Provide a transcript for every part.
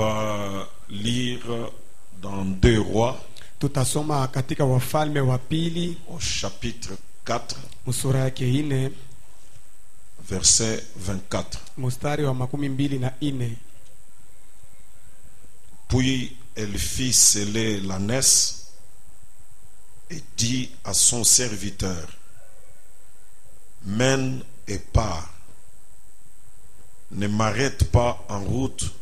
va lire dans 2 Rois, tutasoma katika Wafalme wa Pili au chapitre 4, sura yake 4 verset 24. mstari wa 24. Puis elle fit sceller l'ânesse et dit à son serviteur: mène et pars, ne m'arrête pas en route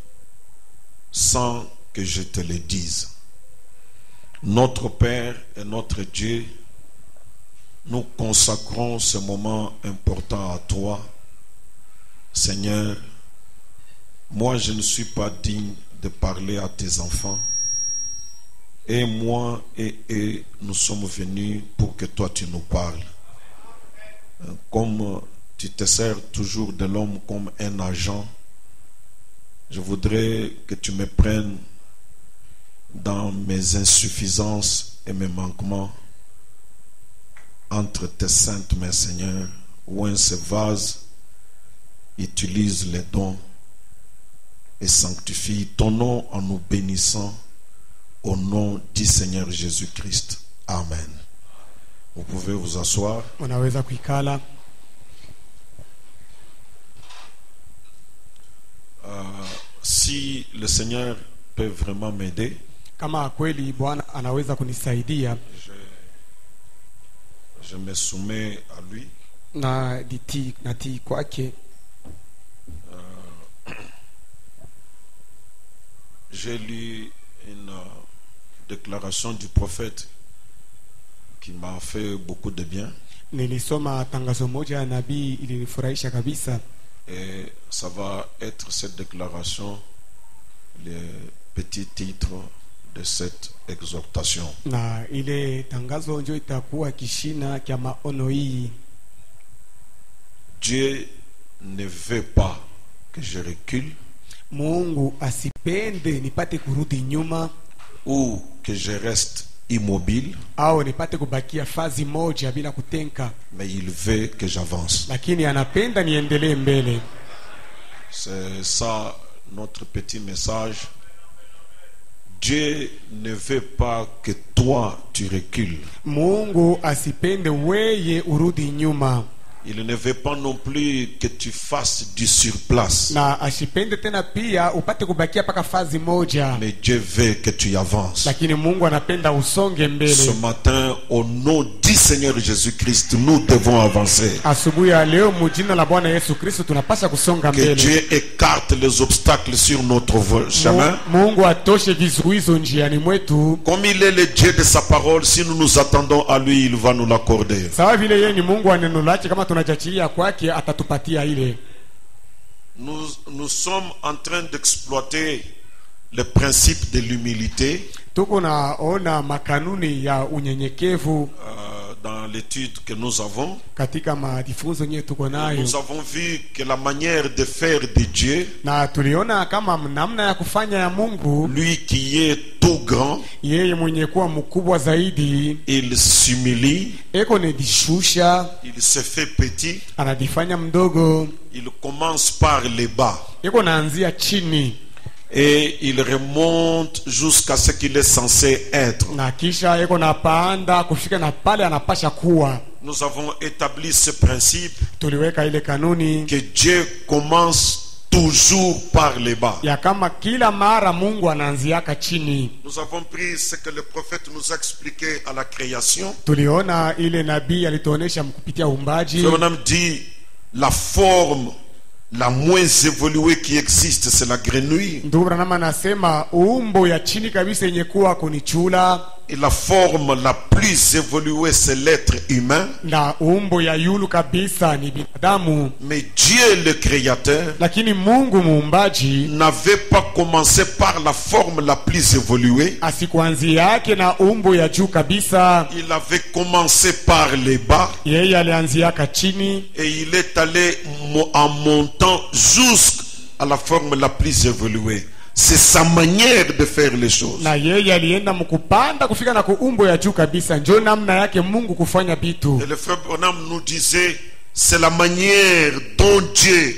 sans que je te le dise. Notre Père et notre Dieu, nous consacrons ce moment important à toi. Seigneur, moi je ne suis pas digne de parler à tes enfants. Et moi et eux, nous sommes venus pour que toi tu nous parles. Comme tu te sers toujours de l'homme comme un agent, je voudrais que tu me prennes dans mes insuffisances et mes manquements entre tes saintes mains, Seigneur, où un ce vase utilise les dons et sanctifie ton nom en nous bénissant au nom du Seigneur Jésus-Christ. Amen. Vous pouvez vous asseoir. Unaweza kuikala. Si le Seigneur peut vraiment m'aider, Kama kweli Bwana anaweza kunisaidia, je me soumets à lui. na natii kwake. J'ai lu une déclaration du prophète qui m'a fait beaucoup de bien. Nilisoma tangazo moja ya nabii ilinifurahisha kabisa. Et ça va être cette déclaration, le petit titre de cette exhortation. Na ile tangazo ndio itakuwa kishina kya maono hii. Dieu ne veut pas que je recule Mungu asipende nipate kurudi nyuma ou que je reste immobile, au nipate kubakia fazi moja bila kutenka, mais il veut que j'avance. lakini anapenda niendelee mbele. C'est ça notre petit message. Dieu ne veut pas que toi tu recules. Mungu asipende weye urudi nyuma, Il ne veut pas non plus que tu fasses du surplace. na asipende tena pia upate kubakia paka fazi moja, Mais Dieu veut que tu avances. lakini Mungu anapenda usonge Ce mbele. matin, au nom du Seigneur Jésus-Christ, nous devons avancer. Asubuhi ya leo mujina la Bwana Yesu Kristo tunapaswa kusonga Que mbele. Dieu écarte les obstacles sur notre chemin. Mungu atoshe vizuizo njiani mwetu. Comme il est le Dieu de sa parole, si nous nous attendons à lui, il va nous l'accorder. Sawa vile yeye ni Mungu wa neno lake, kama tunajachilia kwake atatupatia ile. Nous sommes en train d'exploiter le principe de l'humilité Tuko naona makanuni ya unyenyekevu dans l'étude que nous avons. katika majifunzo yenyewe tuko nayo, Nous avons vu que la manière de faire de Dieu, na tuliona kama namna ya kufanya ya Mungu, lui qui est tout grand, yeye mwenye kuwa mkubwa zaidi, il s'humilie, eko nedishusha, il se fait petit, anadifanya mdogo, il commence par les bas eko naanzia chini et il remonte jusqu'à ce qu'il est censé être. na kisha eko napanda kufika na pale anapasha kuwa. Nous avons établi ce principe Tuliweka ile kanuni que Dieu commence toujours par les bas. ya kama kila mara Mungu anaanziaka chini. Nous avons pris ce que le prophète nous a expliqué à la création. Tuliona ile nabii alituonesha kupitia uumbaji. On a dit la forme la moins évoluée qui existe, c'est la grenouille. Ndugu Branham anasema umbo ya chini kabisa yenye kuwa kunichula, Et la forme la plus évoluée, c'est l'être humain. na umbo ya yulu kabisa ni binadamu. Mais Dieu le créateur Lakini Mungu muumbaji n'avait pas commencé par la forme la plus évoluée. asikuanzia yake na umbo ya juu kabisa, Il avait commencé par les bas yeye alianziaka chini et il est allé en montant jusqu'à la forme la plus évoluée. C'est sa manière de faire les choses. na yeye alienda mkupanda kufika na kuumbo ya juu kabisa. Ndio namna yake Mungu kufanya vitu. Et le frère Branham nous disait, c'est la manière dont Dieu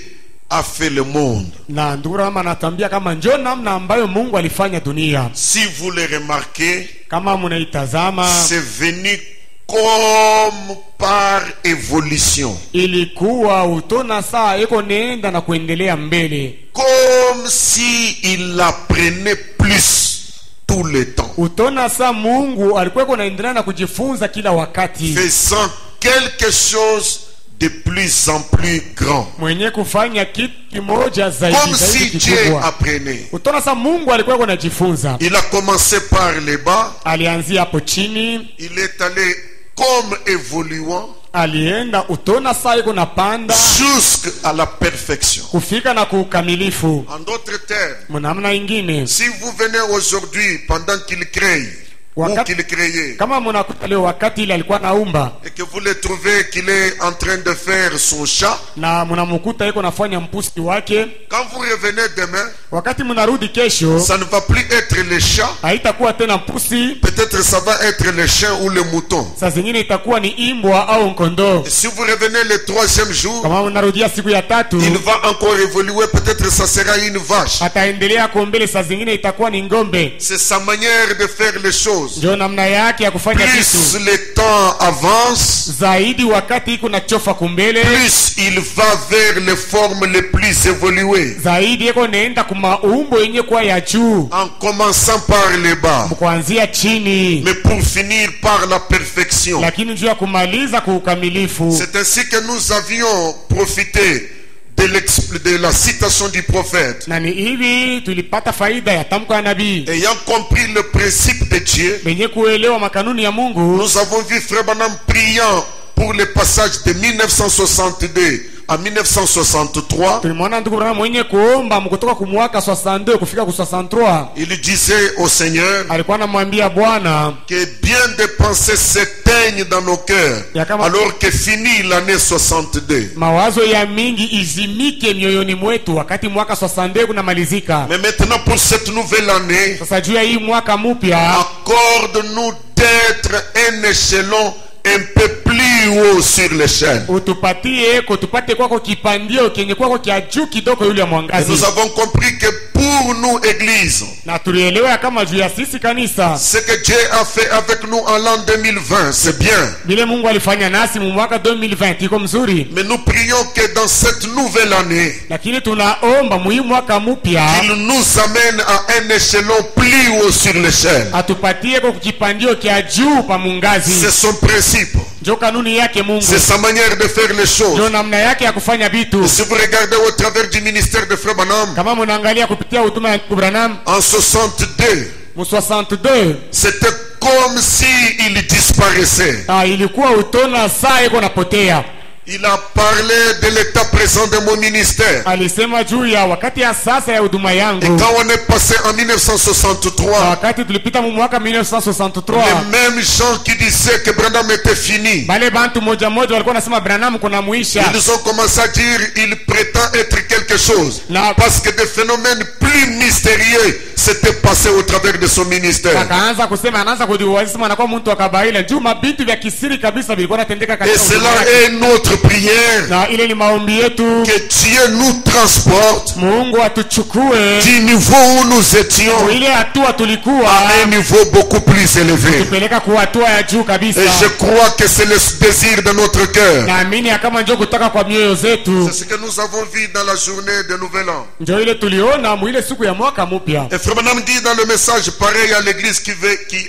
a fait le monde. Na ndugu Branham anatambia kama njoo namna ambayo Mungu alifanya dunia. Si vous le remarquez, Kama mnaitazama, c'est venu comme par évolution. ilikuwa utona saa iko nenda na kuendelea mbele. Comme si il apprenait plus tout le temps. Utona saa Mungu alikuwa iko naendelea na kujifunza kila wakati. Faisant quelque chose de plus en plus grand. Mwenye kufanya kitu kimoja zaidi Comme si zaidi Dieu kikubwa. apprenait. Utona saa Mungu alikuwa iko najifunza. Il a commencé par les bas. Alianzia hapo chini, Il est allé comme évoluant alienda utona saa iko napanda jusqu'à la perfection. kufika na kukamilifu. En d'autres termes, Mnamna ingine, si vous venez aujourd'hui pendant qu'il crée ou Wakati- qu'il créait kama mnakuta leo wakati ile alikuwa naumba et que vous le trouvez qu'il est en train de faire son chat, na mnamkuta iko nafanya mpusi wake, quand vous revenez demain, wakati mnarudi kesho ça ne va plus être le chat, haitakuwa tena mpusi, peut-être ça va être le chien ou le mouton. saa zingine itakuwa ni imbwa au kondoo. Et si vous revenez le troisième jour, Kama mnarudia siku ya tatu, il va encore évoluer, peut-être ça sera une vache. ataendelea kuombele, saa zingine itakuwa ni ngombe. C'est sa manière de faire les choses. Ndio namna yake ya kufanya Plus vitu. le temps avance, Zaidi wakati iko na chofa kumbele, plus il va vers les formes les plus évoluées. zaidi iko naenda kumaumbo yenye kuwa ya juu, En commençant par les bas, kuanzia chini, mais pour finir par la perfection. lakini juu ya kumaliza kwa ukamilifu. C'est ainsi que nous avions profité de la citation du prophète. Na ni hivi tulipata faida ya tamko ya nabii. Ayant compris le principe de Dieu, Benye kuelewa makanuni ya Mungu, nous avons vu Frère Branham priant pour le passage de 1962 à 1963. tulimwona ndugu Branham mwenye kuomba kutoka kumwaka 62 kufika ku 63. Il disait au Seigneur Alikuwa anamwambia Bwana que bien des pensées s'éteignent dans nos cœurs alors que finit l'année 62. mawazo ya mingi izimike mioyoni mwetu wakati mwaka 62 kunamalizika. Mais maintenant pour cette nouvelle année, Sasa juu ya hii mwaka mpya, accorde-nous d'être un échelon un peu plus haut sur l'échelle. utupatie tupate kwako kipandio kenye kwako kia juu kidogo yule Et mwangazi. nous avons compris que pour nous, Église, Na tulielewa kama juu ya sisi kanisa, ce que Dieu a fait avec nous en l'an 2020, c'est bien. vile Mungu alifanya nasi mu mwaka 2020 iko mzuri, Mais nous prions que dans cette nouvelle année, lakini tunaomba muhimu mwaka mpya il nous amène à un échelon plus haut sur l'échelle. atupatie kwa kipandio kia juu pa mungazi. C'est son principe. Ndio kanuni yake Mungu, C'est sa manière de faire les choses. ndio namna yake ya kufanya vitu. Si vous regardez au travers du ministère de Frère Branham, Kama mnaangalia kupitia huduma ya Branham en 62, mu 62, c'était comme si il disparaissait. ilikuwa utona saa iko napotea. Il a parlé de l'état présent de mon ministère. Alisema juu ya wakati ya sasa ya huduma Et yangu. quand on est passé en 1963, Wakati tulipita mu mwaka 1963, les mêmes gens qui disaient que Branham était fini, bale bantu moja moja walikuwa nasema Branham kuna muisha, ils ont commencé à dire il prétend être quelque chose. na Parce que des phénomènes plus mystérieux s'étaient passés au travers de son ministère. akaanza kusema, anaanza kujiwazima anakuwa mtu wa kabaila juu mabintu vya kisiri kabisa vilikuwa natendeka Et katika huduma cela yake. est notre prière. Na ile ni maombi yetu, Que Dieu nous transporte Mungu atuchukue du niveau où nous étions ile hatua tulikuwa à un niveau beaucoup plus élevé. tupeleka kwa hatua ya juu kabisa. Et je crois que c'est le désir de notre cœur. Naamini ya kama ndio kutoka kwa mioyo zetu, C'est ce que nous avons vu dans la journée de Nouvel An. ndio ile tuliona mwile siku ya mwaka mpya. Et Frère Branham dit dans le message pareil à l'église qui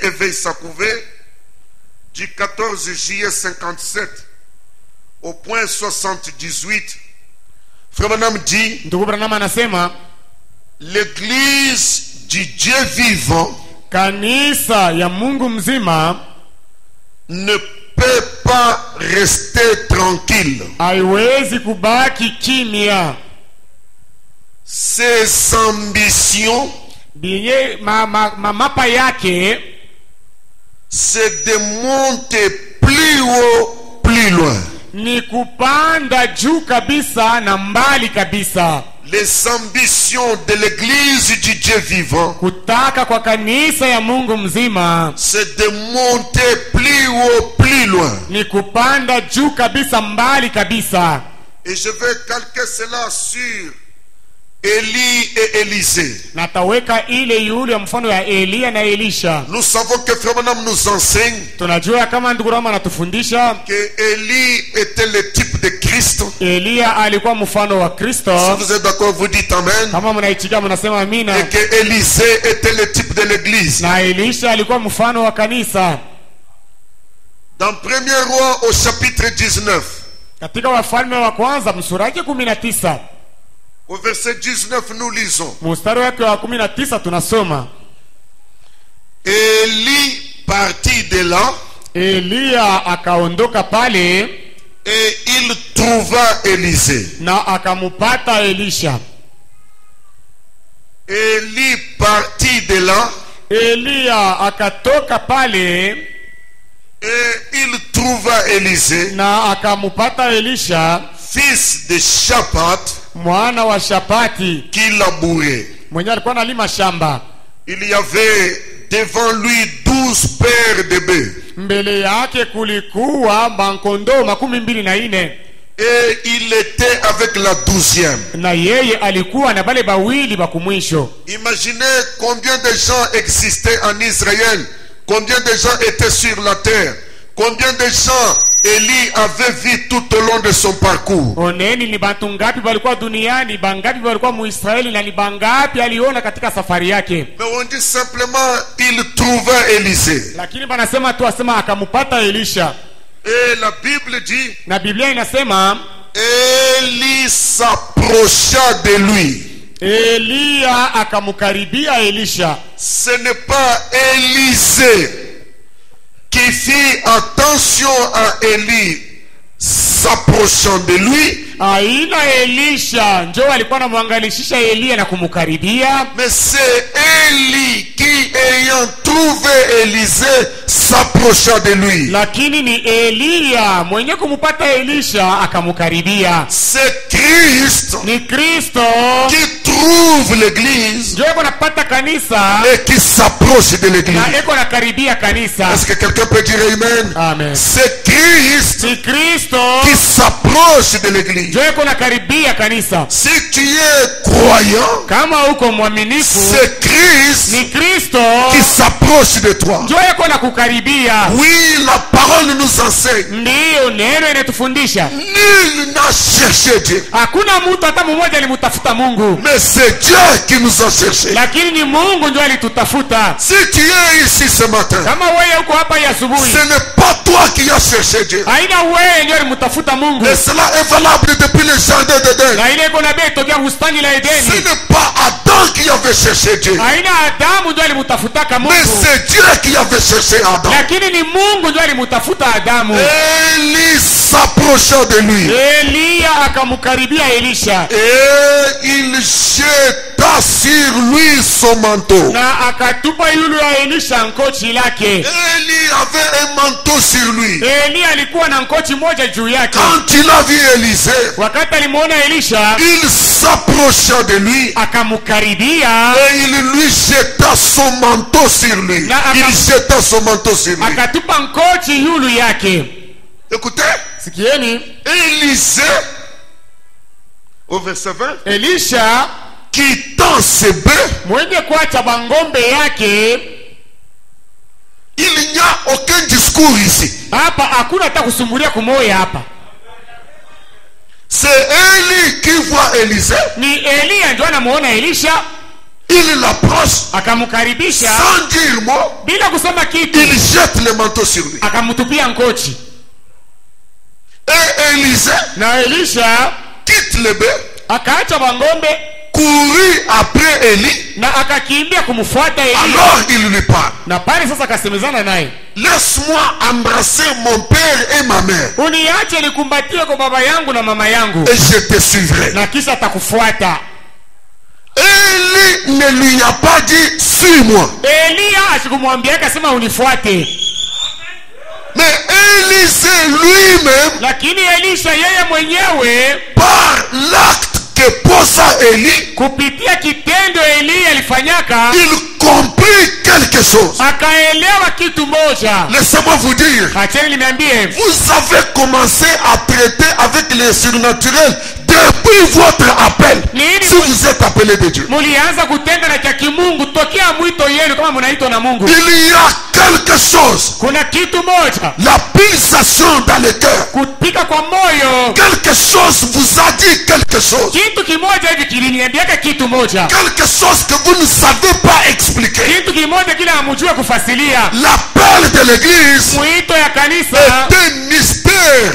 éveille sa couvée du 14 juillet 57 au point 78, Frère Branham dit Ndugu Branham anasema l'église du Dieu vivant kanisa ya Mungu mzima ne peut pas rester tranquille. haiwezi kubaki kimya. Ses ambitions, Binye mapa yake c'est de monter plus haut, plus loin. ni kupanda juu kabisa na mbali kabisa. Les ambitions de l'église du Dieu vivant, Kutaka kwa kanisa ya Mungu mzima c'est de monter plus haut, plus loin. ni kupanda juu kabisa, mbali kabisa. Et je vais calquer cela sur Élie et Élisée. nataweka ile yule mfano ya Elia na Elisha. Nous savons que Frère Branham nous enseigne Tunajua kama ndugu Rama anatufundisha que Élie était le type de Christ. Elia alikuwa mfano wa Kristo. Si vous êtes d'accord, vous dites Amen. Kama mnaitika mnasema amina. Et que Élisée était le type de l'église. Na Elisha alikuwa mfano wa kanisa. Dans 1er Roi au chapitre 19, Katika Wafalme wa kwanza msura wake 19, au verset 19, nous lisons. mstari wake wa 19 tunasoma, Élie partit de là Elia akaondoka pale et il trouva Élisée. na akamupata Elisha. Élie partit de là Elia akatoka pale et il trouva Élisée, na akamupata Elisha, fils de Shaphat, mwana wa Shapati, qui labourait. mwenye alikuwa analima shamba. Il y avait devant lui 12 paires de bœufs. Mbele yake kulikuwa mankondoo 24, Et il était avec la 12e. na yeye alikuwa na bale bawili bakumwisho. Imaginez combien de gens existaient en Israël, combien de gens étaient sur la terre, combien de gens Élie avait vu tout au long de son parcours. Oneni ni bantu ngapi walikuwa duniani, bangapi walikuwa Muisraeli, na ni bangapi aliona katika safari yake. Mais on dit simplement il trouva Élisée. Lakini banasema tu asema akamupata Elisha. Et la Bible dit Na Biblia inasema Élie s'approcha de lui. Elia akamukaribia Elisha. Ce n'est pas Élisée qui fit attention à Élie s'approchant de lui, Aina Elisha njo alikuwa anamwangalishisha Elia na kumukaribia, mais c'est Élie qui, ayant trouvé Élisée, s'approcha de lui. lakini ni Elia mwenye kumupata Elisha akamukaribia. C'est Christ Ni Kristo qui trouve l'église njo eko napata kanisa et qui s'approche de l'église. na eko nakaribia kanisa. Est-ce que quelqu'un peut dire Amen? Amen. C'est Christ Ni Kristo qui s'approche de l'église. njo eko nakaribia kanisa. Si tu es croyant, Kama uko mwaminifu, c'est Christ ni Kristo qui s'approche de toi. njo eko nakukaribia. Oui, la parole nous enseigne. Ndiyo neno inatufundisha Nul n'a cherché Dieu, hakuna mtu hata mmoja alimutafuta Mungu, mais c'est Dieu qui nous a cherché. lakini ni Mungu ndio alitutafuta. Si tu es ici ce matin, Kama wewe uko hapa hii asubuhi, ce n'est pas toi qui as cherché Dieu. haina wewe ndio alimtafuta Mungu, Et cela est valable depuis le jardin d'Éden. na ile iko na bei tokea bustani la Ce Edeni. n'est pas Adam qui avait cherché Dieu, Haina Adamu ndio alimtafutaka mais Mungu, c'est Dieu qui avait cherché Adam. lakini ni Mungu ndio alimtafuta Adamu. Élie s'approcha de lui Elia akamkaribia Elisha et il jeta sur lui son manteau. na akatupa yule ya Elisha nkochi lake. Élie avait un manteau sur lui. Elia alikuwa na nkochi moja juu yake. Quand il a vu Élisée, Wakati alimuona Elisha il s'approcha de lui akamkaribia, et il lui jeta son manteau sur lui. Il jeta son manteau sur lui. akatupa nkochi yulu yake. Écoutez, Sikieni, Élisée, au verset 20, Elisha quittant ses bœufs, mwenye kuacha bangombe yake. il n'y a aucun discours ici. Hapa hakuna hata kusumbulia kumoya hapa. C'est Élie qui voit Élisée. Ni Elia ndio anamuona Elisha, Il l'approche akamkaribisha sans dire mot. bila kusema kitu, Il jette le manteau sur lui. akamtupia nkochi. Et Élisée Na Elisha quitte les bœufs, akaacha bangombe courut après Élie. na akakimbia kumfuata Elia. Alors il lui parle. Na pale sasa akasemezana naye, Laisse-moi embrasser mon père et ma mère, uniache nikumbatie kwa baba yangu na mama yangu, et je te suivrai. na kisha atakufuata. Élie ne lui a pas dit suis-moi, Elia asikumwambia akasema unifuate, mais Élisée lui-même, lakini Elisha yeye mwenyewe par l'acte que posa Élie, kupitia kitendo Eliya alifanyaka, il comprit quelque chose. akaelewa kitu moja. Laissez-moi vous dire, Acheni niambie, vous avez commencé à traiter avec les surnaturels depuis votre appel. Si vous êtes appelé de Dieu, mulianza kutenda na cha kimungu tokea mwito yenu kama mnaitwa na Mungu. il y a quelque chose. Kuna kitu moja, La pulsation dans le cœur. kupika kwa moyo. Quelque chose vous a dit quelque chose. Kitu kimoja hivi kiliniambiaka kitu moja, Quelque chose que vous ne savez pas expliquer. kitu kimoja kile hamjui kufasilia. L'appel de l'église Mwito ya kanisa est un mystère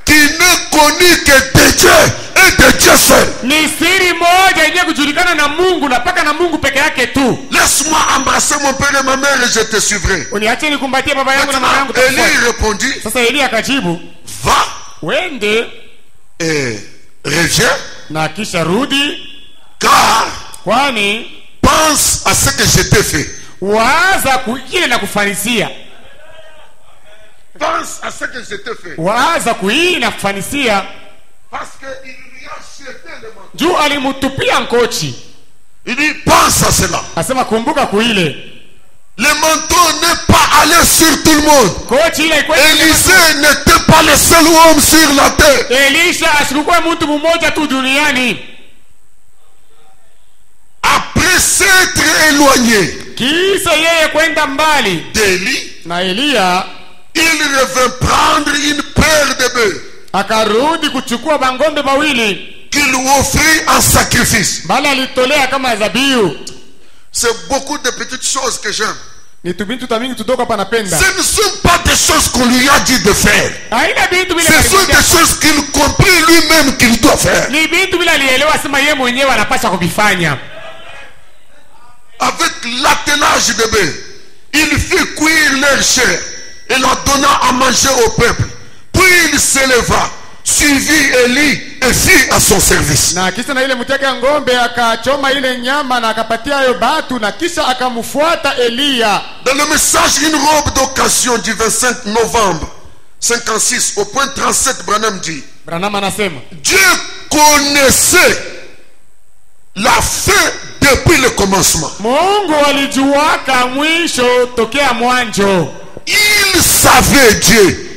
qui n'est connu que de Dieu et de Dieu seul. ni siri moja yenye kujulikana na Mungu na paka na Mungu peke yake tu. Laisse-moi embrasser mon père et ma mère et je te suivrai. Uniache nikumbatie baba yangu na mama yangu. Élie répondit, Sasa Eliya akajibu, va wende et reviens, na kisha rudi, car kwani pense à ce que je t'ai fait. waza kile na kufanisia. Pense à ce que je t'ai fait. Waza kuii na kufanisia, Parce qu'il lui a jeté le manteau. juu alimutupia nkochi. Il dit, pense à cela. Asema kumbuka kuile Le manteau n'est pas allé sur tout le monde. kochi ile ilikuwa. Élisée n'était pas le seul homme sur la terre. Elisha asikukuwa mtu mmoja tu duniani. Après s'être éloigné Kisa yeye kwenda mbali d'Élie, na Eliya, il revint prendre une paire de bœufs akarudi kuchukua bangombe mawili, qu'il offrit en sacrifice. bali alitolea kama dhabihu. C'est beaucoup de petites choses que j'aime. Ni tubintu tamingi tutoka hapa napenda. Ce ne sont pas des choses qu'on lui a dit de faire. Haina bintu bila Ce sont des choses qu'il comprit lui-même qu'il doit faire. ni bintu bila alielewa, sema yeye mwenyewe anapaswa kuvifanya. Avec l'attelage de bœufs, il fit cuire leur chair et la donna à manger au peuple. Puis il s'éleva, suivit Élie et fit à son service. Na kisha na ile mteke ya ngombe akachoma ile nyama na akapatia hayo batu, na kisha akamfuata Eliya. Dans le message Une robe d'occasion du 25 novembre 56 au point 37, Branham dit, Branham anasema Dieu connaissait la fin depuis le commencement. Mungu alijuaka mwisho tokea mwanzo. Il savait Dieu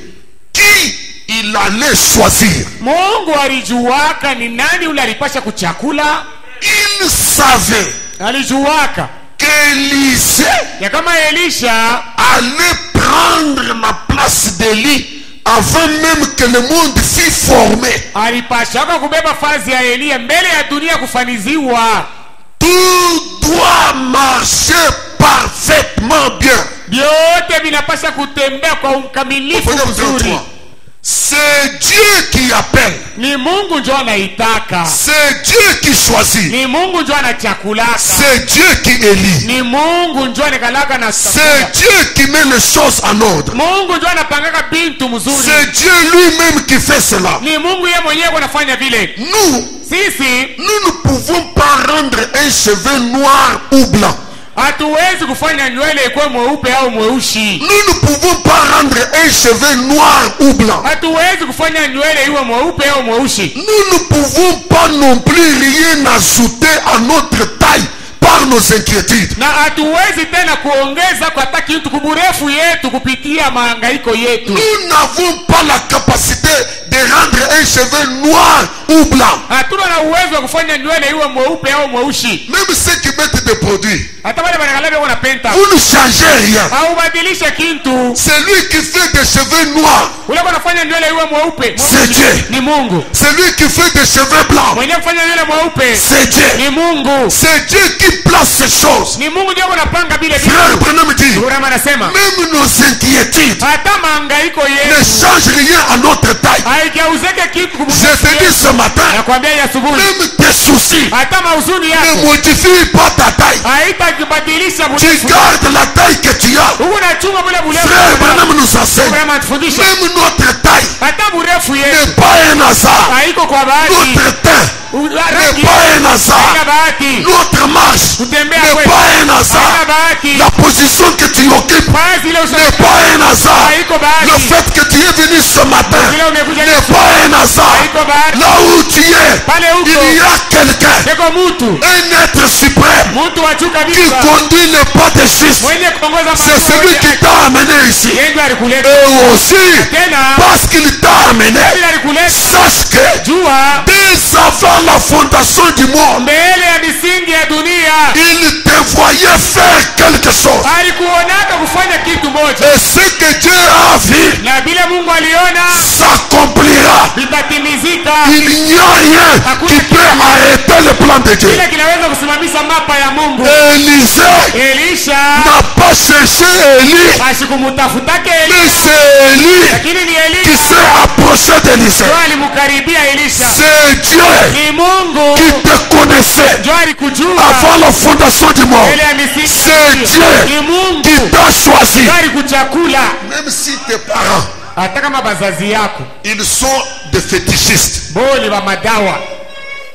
qui il allait choisir. Mungu alijuaka ni nani ule alipasha kuchakula. Il savait Alijuaka qu'Élisée ya kama Elisha allait prendre la place d'Élie avant même que le monde fût formé. alipashaka kubeba fazi ya Eliya mbele ya dunia kufaniziwa. Tout doit marcher parfaitement bien. Vyote vinapasha kutembea kwa ukamilifu mzuri. C'est Dieu qui appelle. Ni Mungu ndio anaitaka. C'est Dieu qui choisit. Ni Mungu ndio anachakulaka. C'est Dieu qui élit. Ni Mungu ndio anakalaka na C'est Dieu qui met les choses en ordre. Mungu ndio anapangaka bintu mzuri. C'est Dieu lui-même qui fait cela. Ni Mungu yeye mwenyewe anafanya vile. Sisi Nous ne pouvons pas rendre un cheveu noir ou blanc. hatuwezi kufanya nywele ikuwe mweupe au mweusi. Nous ne pouvons pas rendre un cheveu noir ou blanc. Hatuwezi kufanya nywele iwe mweupe au mweusi. Nous ne pouvons pas non plus rien ajouter à notre taille par nos inquiétudes. Na hatuwezi tena kuongeza kwa hata kitu kuburefu yetu kupitia mahangaiko yetu. Nous n'avons pas la capacité de rendre un cheveu noir ou blanc. Hatuna na uwezo wa kufanya nywele iwe mweupe au mweusi. Même ceux qui mettent des produits, Hata wale wanagalabe wanapenda. vous ne changez rien. Haubadilishe kitu. Celui qui fait des cheveux noirs, Ule anafanya nywele iwe mweupe. c'est Dieu. Ni Mungu. Celui qui fait des cheveux blancs, Mwenye kufanya nywele mweupe c'est Dieu. ni Mungu. C'est Dieu qui place ces choses. Ni Mungu ndio anapanga vile Frère vitu. Branham dit, Branham anasema même nos inquiétudes hata mahangaiko ne yetu changent rien à notre taille. haigeuzeke kitu Je kuburefu te dis yetu. ce matin, Nakwambia ya asubuhi même tes soucis hata mauzuni ne yako modifient pas ta taille. haitakibadilisha Tu burefu. gardes la taille que tu as. Huko nachunga vile burefu. Frère Branham nous enseigne, Branham atufundisha même notre taille hata burefu n'est yetu pas un hasard. haiko kwa bahati. Notre teint Rangi n'est pas un hasard. haina bahati. Notre marche Kutembea n'est kwetu pas un haina hasard. bahati. La position que tu occupes Kazi ile n'est pas un hasard. Haiko bahati. Le fait que tu es venu ce matin Vile umekuja n'est leo. pas un hasard. Haiko bahati. Là où tu es, Pale huko. il y a quelqu'un, Eko mtu. un être suprême Mtu wa juu qui kabisa. conduit les pas des justes. Mwenye kuongoza C'est mambo celui yote. qui t'a amené ici. Yeye ndiye alikuleta. Et aussi, Tena. parce qu'il t'a amené, Bila alikuleta. sache que Jua. dès avant la fondation du monde, Mbele ya misingi ya dunia. il te voyait faire quelque chose. Alikuonaka kufanya kitu moja. Et ce que Dieu a vu Na bila Mungu aliona. s'accomplira. Vitamizika. Il n'y a rien qui peut arrêter le plan de Dieu. Kile kinaweza kusimamisha mapa ya Mungu. Élisée Elisha. n'a pas cherché Élie, Asikumutafutake mais Elisha. c'est Élie Lakini ni qui Elisha. s'est approché d'Élisée. Ndio alimkaribia Elisha. C'est Dieu Ni Mungu. qui te connaissait Ndio alikujua. avant la fondation du monde. Mbele ya misingi. C'est Dieu Ni Mungu. qui t'a choisi. Ndio alikuchakula. Même si tes parents, Hata kama bazazi yako ils sont des fétichistes. boli wa madawa,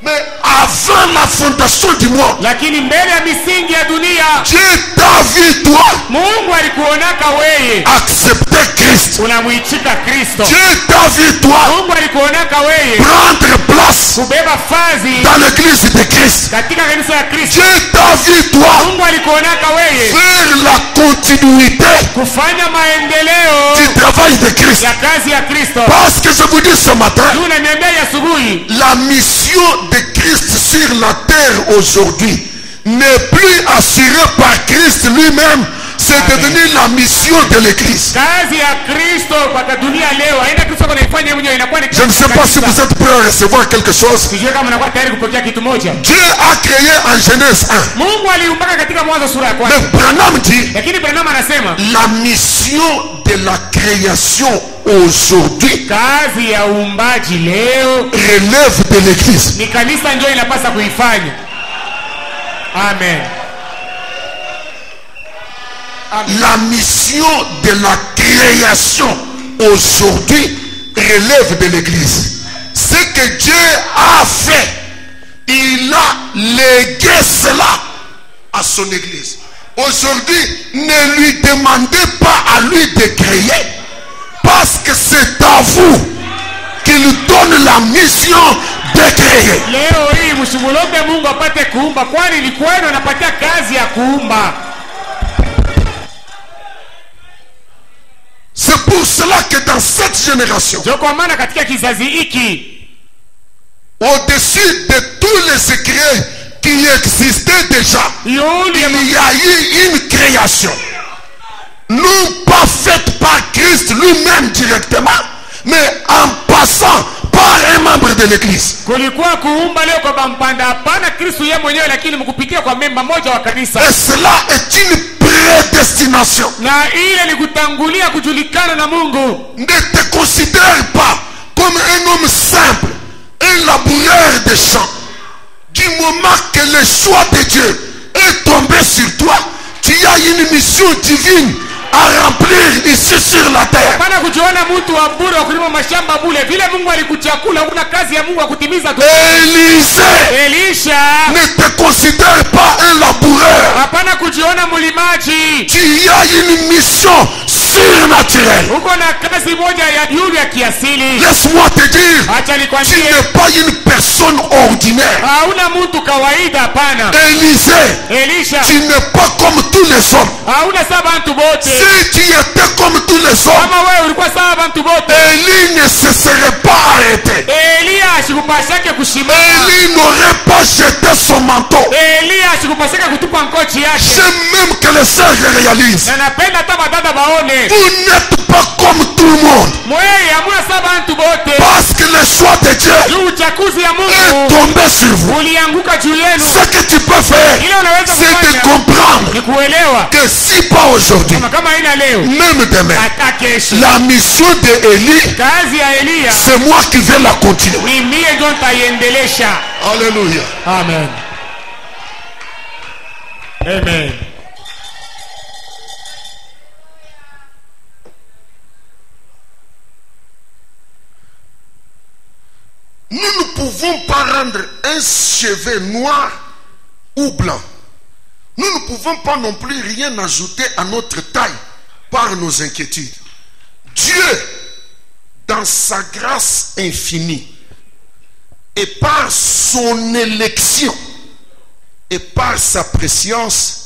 Mais avant la fondation du monde, lakini mbele ya misingi ya dunia Dieu t'a vu toi Mungu alikuonaka weye accepter Christ. unamwichika Kristo. Dieu t'a vu toi Mungu alikuonaka weye prendre place kubeba fazi dans l'église de Christ. katika kanisa ya Kristo. Dieu t'a vu toi Mungu alikuonaka weye faire la continuité kufanya maendeleo du travail de Christ. ya kazi ya Kristo. Parce que je vous dis ce matin, Tunaniambia ya asubuhi, la mission de Christ sur la terre aujourd'hui n'est plus assurée par Christ lui-même, c'est devenu la mission de l'église. kazi ya Kristo kwa dunia leo haina Kristo anaifanya mwenyewe, inakuwa ni Je ne sais pas si vous êtes prêts à recevoir quelque chose. sijui kama mnakuwa tayari kupokea kitu moja. Dieu a créé en Genèse 1. Mungu aliumbaka katika Mwanzo sura ya Mais kwanza, Branham dit, lakini Branham anasema la mission de la création aujourd'hui kazi ya uumbaji leo relève de l'église. ni kanisa ndio inapasa kuifanya. Amen. La mission de la création aujourd'hui relève de l'église. Ce que Dieu a fait, il a légué cela à son église. Aujourd'hui, ne lui demandez pas à lui de créer, parce que c'est à vous qu'il donne la mission de créer. Leo hii mshumuloke Mungu apate kuumba, kwani ni kwenu anapatia kazi ya kuumba. C'est pour cela que dans cette génération, Ndio kwa maana katika kizazi hiki au-dessus de tous les secrets qui existaient déjà, yule il y a eu une création, non pas faite par Christ lui-même directement, mais en passant par un membre de l'église. kulikuwa kuumba leo kwa mpanda, hapana Kristo yeye mwenyewe, lakini mkupitia kwa memba moja wa kanisa, Et cela est une prédestination. na ile ni kutangulia kujulikana na Mungu. Ne te considère pas comme un homme simple, un laboureur de champs. Du moment que le choix de Dieu est tombé sur toi, tu as une mission divine à remplir ici sur la terre. Hapana kujiona mtu wa bure wa kulima mashamba bure, vile Mungu alikuchakula, una kazi ya Mungu ya kutimiza tu. Élisée Elisha ne te considère pas un laboureur. hapana kujiona mlimaji, Tu as une mission surnaturelle. uko na kazi moja ya juu ya kiasili. Laisse-moi te dire, Acha tu nikwambie, n'es pas une personne ordinaire. hauna mtu kawaida, hapana. Élisée, Elisha tu n'es pas comme tous les hommes. hauna sawa bantu bote. Si tu étais comme tous les hommes, Kama wewe ulikuwa sawa bantu bote, Élie ne se serait pas arrêté. Elia asikupashake kushimama. Élie n'aurait pas jeté son manteau. Elia asikupashake kutupa nkochi yake. J'aime même que les sœurs le réalisent. Na napenda hata badada baone Vous n'êtes pas comme tout le monde. mweye hamuna sawa bantu bote. Parce que le choix de Dieu Juu uchakuzi ya est Mungu tombé sur vous. ulianguka juu yenu. Ce que tu peux faire, Ile unaweza c'est de kufanya comprendre ni kuelewa que si pas aujourd'hui, kama haina leo même demain, hata kesho, la mission de Élie, kazi ya Elia c'est moi qui vais la continuer. ni mie ndio nitaiendelesha. Alléluia. Amen. Amen. Nous ne pouvons pas rendre un cheveu noir ou blanc. Nous ne pouvons pas non plus rien ajouter à notre taille par nos inquiétudes. Dieu, dans sa grâce infinie, et par son élection, et par sa préscience,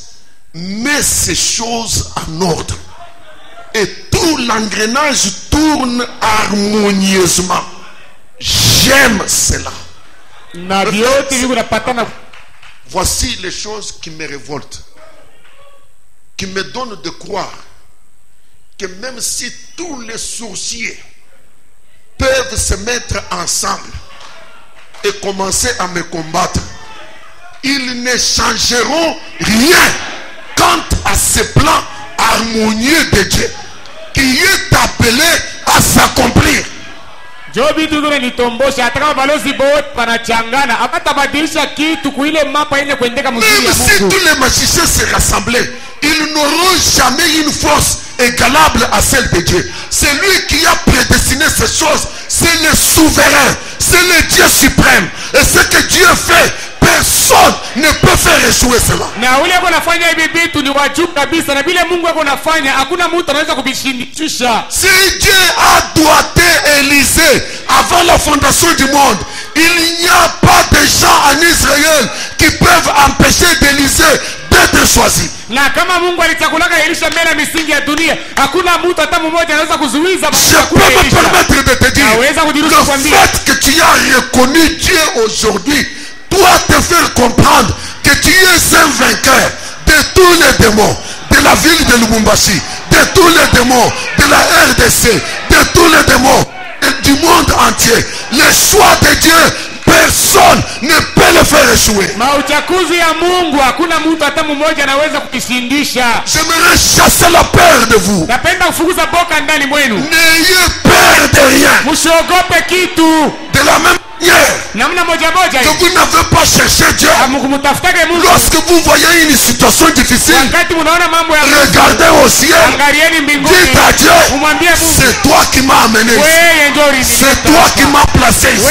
met ces choses en ordre. Et tout l'engrenage tourne harmonieusement. J'aime cela. Voici les choses qui me révoltent, qui me donnent de croire que même si tous les sorciers peuvent se mettre ensemble et commencer à me combattre, ils ne changeront rien quant à ce plan harmonieux de Dieu qui est appelé à s'accomplir. Même si tous les magiciens se rassemblaient, ils n'auront jamais une force égalable à celle de Dieu. C'est lui qui a prédestiné ces choses. C'est le souverain, c'est le Dieu suprême. Et ce que Dieu fait, personne ne peut faire échouer cela. Si Dieu a doigté Élisée avant la fondation du monde, il n'y a pas de gens en Israël qui peuvent empêcher d'Élisée d'être choisi. Je peux me permettre de te dire, le fait que tu as reconnu Dieu aujourd'hui doit te faire comprendre que tu es un vainqueur de tous les démons de la ville de Lubumbashi, de tous les démons de la RDC, de tous les démons du monde entier. Le choix de Dieu, personne ne peut le faire échouer. J'aimerais chasser la peur de vous. N'ayez peur de rien. De la même manière que vous n'avez pas cherché Dieu, lorsque vous voyez une situation difficile, regardez au ciel, dites à Dieu, c'est toi qui m'as amené ici, c'est toi qui m'as placé ici,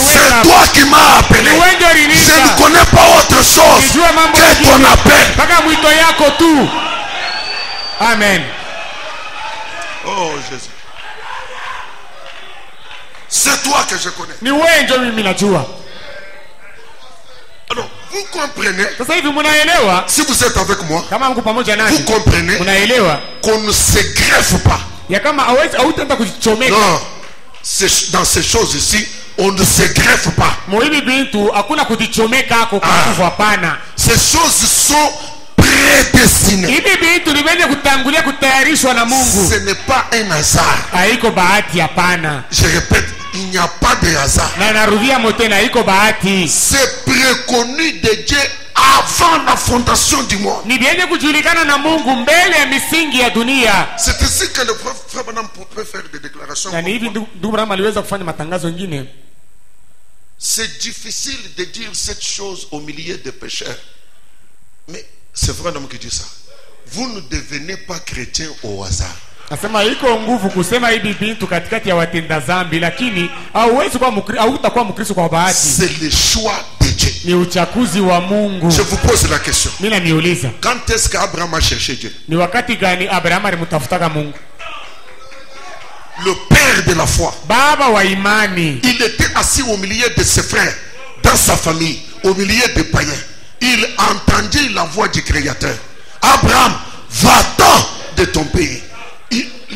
c'est toi qui m'as appelé. Je ne connais pas autre chose que ton appel. Amen. Oh Jésus, c'est toi que je connais. Alors, vous comprenez, si vous êtes avec moi, vous comprenez qu'on ne se greffe pas. Non, dans ces choses ici, on ne se greffe pas. Ces choses sont prédestinées. Ce n'est pas un hasard. Je répète, il n'y a pas de hasard. C'est préconnu de Dieu avant la fondation du monde. C'est ainsi que le frère Branham peut faire des déclarations. C'est difficile de dire cette chose au milieu de pécheurs. Mais c'est vrai l'homme qui dit ça. Vous ne devenez pas chrétien au hasard. Nasema iko nguvu kusema hivi bintu katikati ya watenda zambi, lakini hauwezi kuwa hautakuwa Mkristo kwa bahati. C'est le choix de Dieu. Ni uchaguzi wa Mungu. Je vous pose la question. Mimi naniuliza. Quand est-ce qu'Abraham a cherché Dieu? Ni wakati gani Abraham alimtafutaka Mungu? Le père de la foi. Baba wa imani. Il était assis au milieu de ses frères, dans sa famille, au milieu des païens. Il entendit la voix du Créateur. Abraham, va-t'en de ton pays.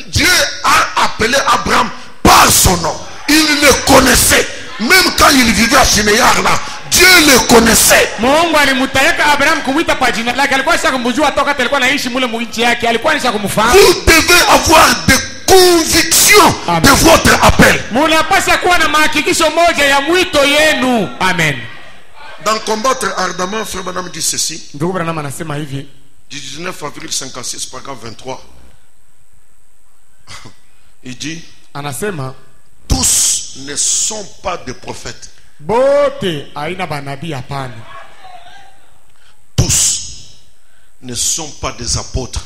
Dieu a appelé Abraham par son nom. Il le connaissait. Même quand il vivait à Shinéar là, Dieu le connaissait. Vous devez avoir des convictions de votre appel. Amen. Dans Combattre ardemment, frère Branham dit ceci. 19 avril 56, paragraphe 23. Il dit, tous ne sont pas des prophètes. Tous ne sont pas des apôtres.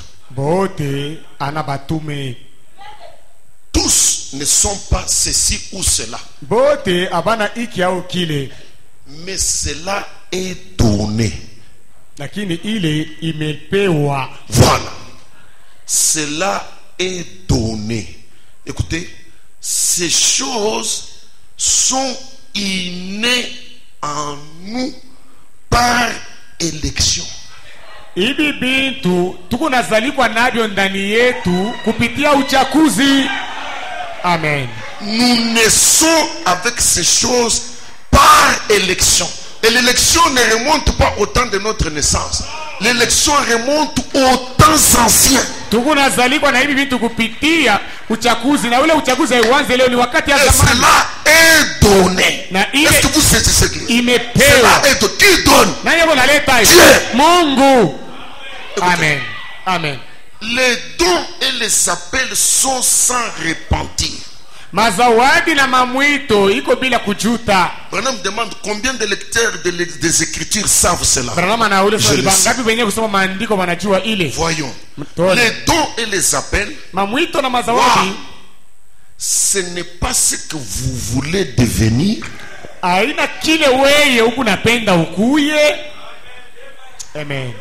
Tous ne sont pas ceci ou cela. Mais cela est donné. Voilà. Cela est donné. écoutez, ces choses sont innées en nous par élection. Hivi bintu tukunazalikwa navyo ndani yetu kupitia uchaguzi. Amen. Nous naissons avec ces choses par élection. Et l'élection ne remonte pas au temps de notre naissance. L'élection remonte aux temps anciens. Tukunazalikwa na hivi bintu kupitia uchaguzi, na ule uchaguzi hauanze leo, ni wakati ya zamani. Cela est donné. Est-ce que vous saisissez ce imepewa? Cela est donné. Qui donne? Nani analeta? Dieu. Mungu. Écoutez, Amen. Amen. les dons et les appels sont sans repentir. Mazawadi na mamwito iko bila kujuta. Branham demande combien de lecteurs des Écritures savent cela. Branham anaule swali bangapi wenye kusoma maandiko wanajua ile. Voyons. Les dons et les appels, mamwito na mazawadi, ce n'est pas ce que vous voulez devenir. Aina kile weye huku napenda ukuye. Amen.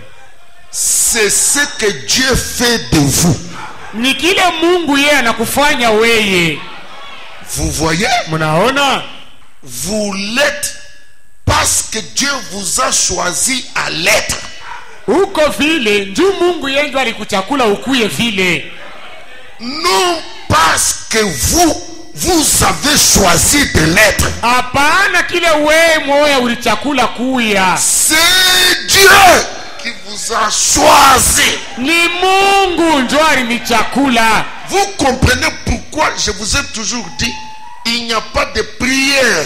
C'est ce que Dieu fait de vous. Ni kile Mungu yeye anakufanya weye. Vous voyez? Munaona? Vous l'êtes parce que Dieu vous a choisi à l'être. Uko vile ndio Mungu yeye ndiye alikuchakula ukuye vile. Non parce que vous avez choisi de l'être. Hapana kile wewe moyo ulichakula kuya. C'est Dieu qui vous a choisi. Ni Mungu ndio alinichakula. Vous comprenez pourquoi je vous ai toujours dit, il n'y a pas de prière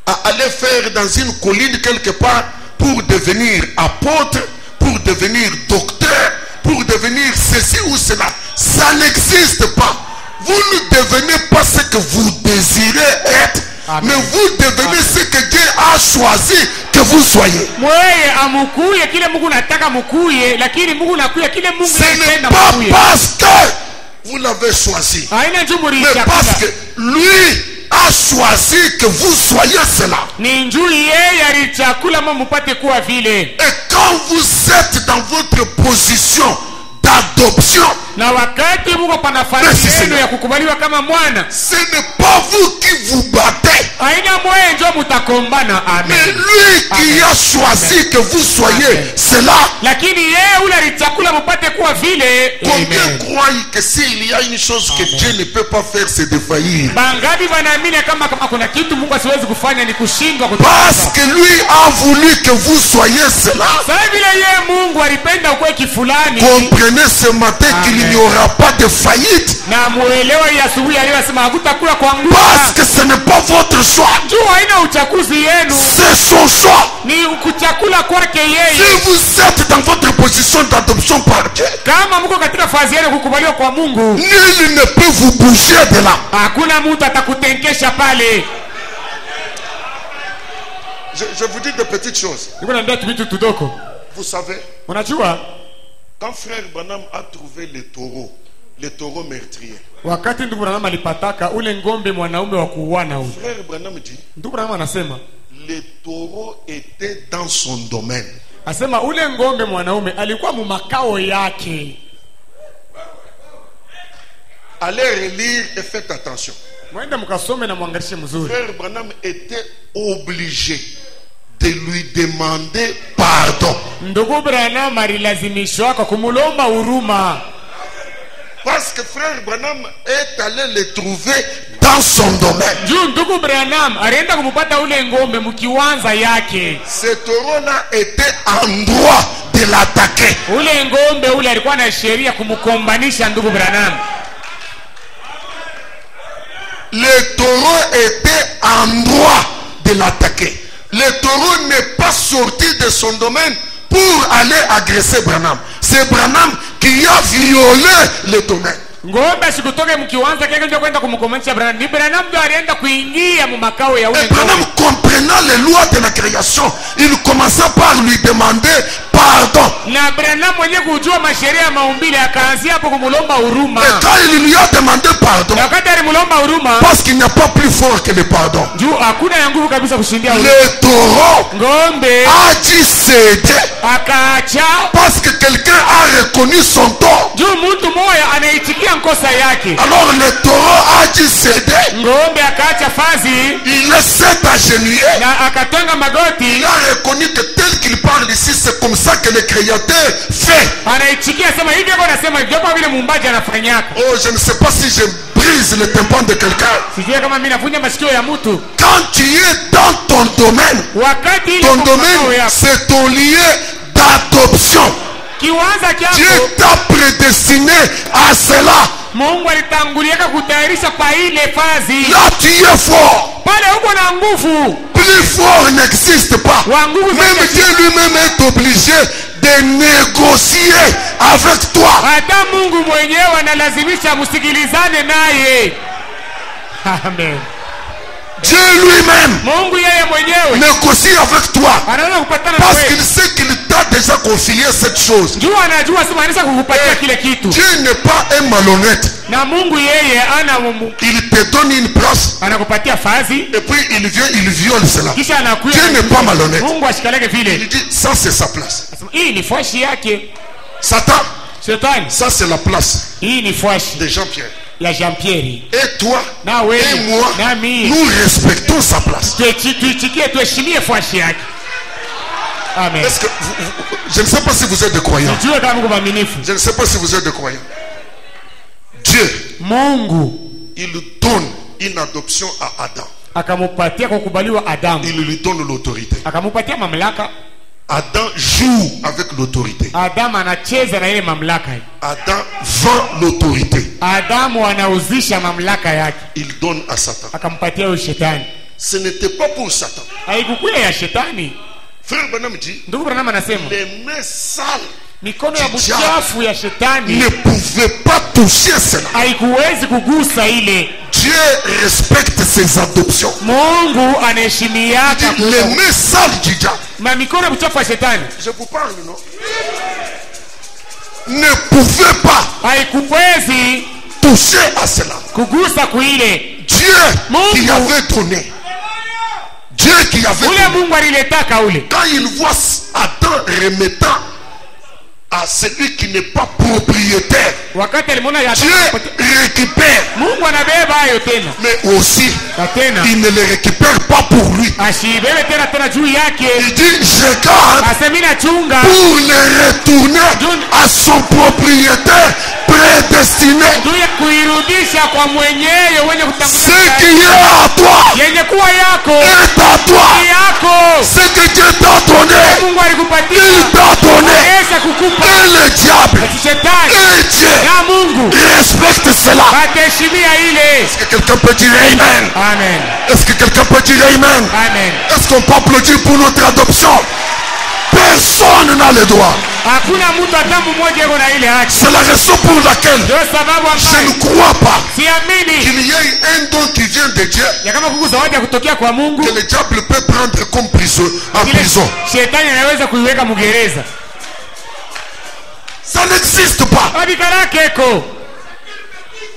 à aller faire dans une colline quelque part pour devenir apôtre, pour devenir docteur, pour devenir ceci ou cela. Ça n'existe pas. Vous ne devenez pas ce que vous désirez être. Amen. Mais vous devenez ce que Dieu a choisi que vous soyez. Ce n'est pas parce que vous l'avez choisi, mais parce que lui a choisi que vous soyez cela. Et quand vous êtes dans votre position d'adoption, ce n'est pas vous qui vous battez, mais lui qui a choisi que vous soyez cela. Combien croient que s'il y a une chose que Dieu ne peut pas faire, c'est de faillir? Parce que lui a voulu que vous soyez cela. Comprenez ce matin qu'il n'y aura pas de faillite. Parce que ce n'est pas votre choix, c'est son choix. Si vous êtes dans votre position d'adoption par Dieu, nul ne peut vous bouger de là. Je vous dis de petites choses. Vous savez, quand frère Branham a trouvé les taureaux meurtriers, frère Branham dit, les taureaux étaient dans son domaine. Allez relire et faites attention. Frère Branham était obligé de lui demander pardon. Parce que frère Branham est allé le trouver dans son domaine. Ce taureau-là était en droit de l'attaquer. Le taureau était en droit de l'attaquer. Le taureau n'est pas sorti de son domaine pour aller agresser Branham. C'est Branham qui a violé le domaine. Branham comprenant les lois de la création, il commença par lui demander pardon. Et quand il lui a demandé pardon, huruma. Parce qu'il n'y a pas plus fort que le pardon. Juu hakuna ya nguvu kabisa kushindia huruma. Le taureau Ng'ombe a dû céder akaacha parce que quelqu'un a reconnu son tort. juu mtu moya anaitikia nkosa yake. Alors le taureau a dû céder. Ng'ombe akaacha fazi Il s'est agenouillé. na akatonga magoti. Il a reconnu que tel qu'il parle ici, c'est comme ça que le Créateur fait. Anaitikia sema hivi yako nasema hivyo kwa vile muumbaji anafanyaka. Oh, je ne sais pas si je brise le tympan de quelqu'un. Sijui kama mimi navunja masikio ya mtu. Quand tu es dans ton domaine, Wakati ile ton domaine, c'est ton lieu d'adoption. kiwanza Dieu chako t'a prédestiné à cela. Mungu alitanguliaka kutayarisha kwa ile fazi. Là, tu es fort. Pale uko na nguvu. Plus fort n'existe pas. Wa nguvu Même zaidi. Dieu lui-même est obligé de négocier avec toi. Hata Mungu mwenyewe analazimisha msikilizane naye. Amen. Dieu lui-même Mungu yeye mwenyewe négocie avec toi. anaweza kupatana na Parce wewe. qu'il sait qu'il t'a déjà confié cette chose. Juu anajua sema anaweza kukupatia kile kitu. Dieu n'est pas un malhonnête. Na Mungu yeye Il te donne une place anakupatia fazi et puis il vient, il viole cela. kisha anakuya. Dieu n'est pas malhonnête. Mungu ashikaleke Il vile. dit, ça c'est sa place. Anasema hii ni fashi yake. Satan, Shetani, ça c'est la place hii ni fashi de Jean-Pierre. ya Jean-Pierre. Et toi Na wewe et moi, na mimi nous respectons sa place. tuichikie tuheshimie fashi yake. Amen. Est-ce que je ne sais pas si vous êtes des croyants. Sijue kama Mungu mwaminifu. Je ne sais pas si vous êtes des croyants. Dieu, Mungu il donne une adoption à Adam. akamupatia kukubaliwa Adamu. Il lui donne l'autorité. Akamupatia mamlaka. Adam joue avec l'autorité. Adamu anacheza na ile mamlaka. Adam vend l'autorité. Adamu anauzisha mamlaka yake. Il donne à Satan. Akampatia huyo shetani. Ce n'était pas pour Satan. Haikukuwa ya shetani. Frère Branham dit, Ndugu Branham anasema les mains sales mikono ya buchafu ya shetani ne pouvaient pas toucher cela. haikuwezi kugusa ile. Dieu respecte ses adoptions. Mungu anaheshimiaka Les mains sales du diable, na mikono ya buchafu ya shetani je vous parle, non? Ne pouvaient pas haikuwezi toucher à cela. kugusa kuile. Dieu qui Mungu. avait donné. Dieu qui avait Ule donné. Mungu aliletaka ule. Quand il voit Adam remettant à celui qui n'est pas propriétaire, Wakati alimwona ya Dieu récupère. Mungu anabeba hayo tena. Mais aussi, Na tena il ne les récupère pas pour lui. ashibebe tena juu yake. Il dit, je garde Asemina chunga pour les retourner à son propriétaire prédestiné. juu ya kuirudisha kwa mwenyewe wenye Ce kutangulia qui est à toi yenye kuwa yako est à toi. ni yako. Ce que Dieu t'a donné, Mungu alikupatia il t'a donné. Yesu kukupa. Et le diable Shetani et Dieu na Mungu respecte cela. ataheshimia ile. Est-ce que quelqu'un peut dire Amen? Amen. Est-ce que quelqu'un peut dire Amen? Amen. Est-ce qu'on peut applaudir pour notre adoption? Personne n'a le droit. Hakuna mtu hata mmoja yuko na ile haki. C'est la raison pour laquelle Ndio sababu je ambayo ne crois pas siamini qu'il y ait un don qui vient de Dieu ya kama kuku zawadi ya kutokea kwa Mungu que le diable peut prendre comme prison, en ile prison. shetani anaweza kuiweka mgereza. Ça n'existe pas. Abikarakeko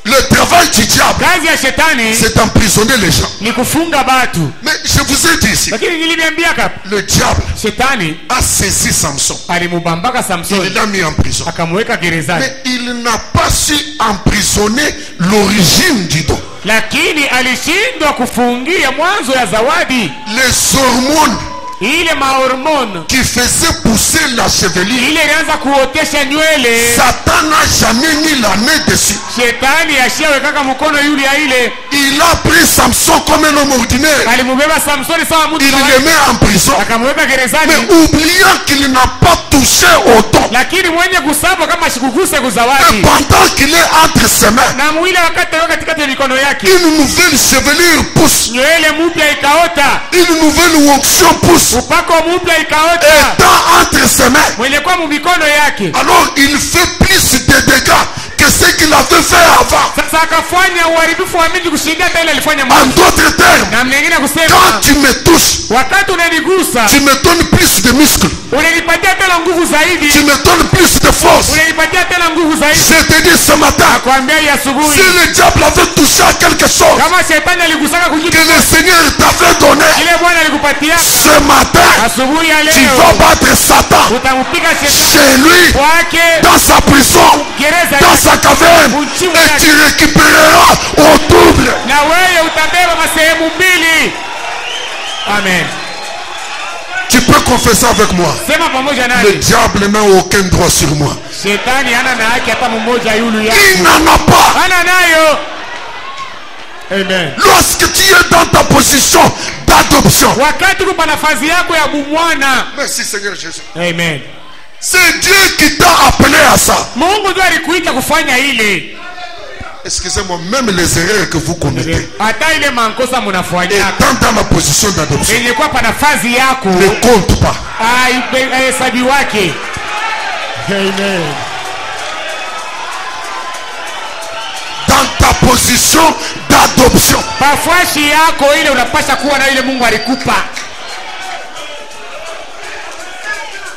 Le travail du diable, kazi ya shetani c'est d'emprisonner les gens. ni kufunga batu. Mais je vous ai dit ici, Lakini niliambia kapa le diable shetani a saisi Samson. alimubambaka Il Samsoni l'a mis en prison. akamweka gerezani. Mais il n'a pas su emprisonner l'origine du don. Lakini alishindwa kufungia mwanzo ya zawadi Les hormones ile mahormone qui faisaient pousser la chevelure. ile ilianza kuotesha nywele. Satan n'a jamais mis la main dessus. Shetani ashawekaka mkono yule ya ile. Il a pris Samson comme un homme ordinaire. Alimubeba Samsoni sawa mtu Il le met en prison. akamweka gerezani. Mais oubliant qu'il n'a pas touché au don. Lakini mwenye kusaba kama shikuguse Et kuzawadi pendant qu'il est entre ses mains, na mwile wakati waka katikati ya mikono yake une nouvelle chevelure pousse. nywele mpya ikaota, Une nouvelle onction pousse. upako mpya ikaota Étant entre ses mains. mwenye kwa mikono yake. Alors il fait plus de dégâts que ce qu'il avait fait avant. Sasa akafanya uharibifu wa mingi kushindia hata ile alifanya En mwanzo. d'autres termes, Na mengine kusema quand tu me touches, wakati unanigusa tu me donnes plus de muscles, unanipatia tena nguvu tu zaidi, me donnes plus de force. unanipatia tena nguvu zaidi. Je te dis ce matin, Nakwambia hii asubuhi si le diable avait touché à quelque chose kama shetani aligusaka que kujibu le Seigneur t'avait donné, ile Bwana alikupatia ce matin, asubuhi ya tu leo, vas battre Satan utampiga shetani chez lui, kwake dans sa prison, gereza dans yake, sa caverne, et tu récupéreras au double. na wewe utabeba masehemu mbili. Amen. Tu peux confesser avec moi. Sema pamoja Le nami. diable n'a aucun droit sur moi. Shetani hana na haki hata mmoja yulu Il yake. n'en a pas. Hana nayo. Amen. Lorsque tu es dans ta position d'adoption. Wakati uko pa nafasi yako ya bumwana. Merci Seigneur Jésus. Amen. C'est Dieu qui t'a appelé à ça. Mungu ndiye alikuita kufanya ile. Excusez-moi, même les erreurs que vous commettez, Hata ile mankosa mnafanya. étant dans la position d'adoption, Yenye kwa pa nafasi yako. ne compte pas. Hesabi wake. Amen. Dans ta position d'adoption. Pafashi yako ile unapasha kuwa na ile Mungu alikupa.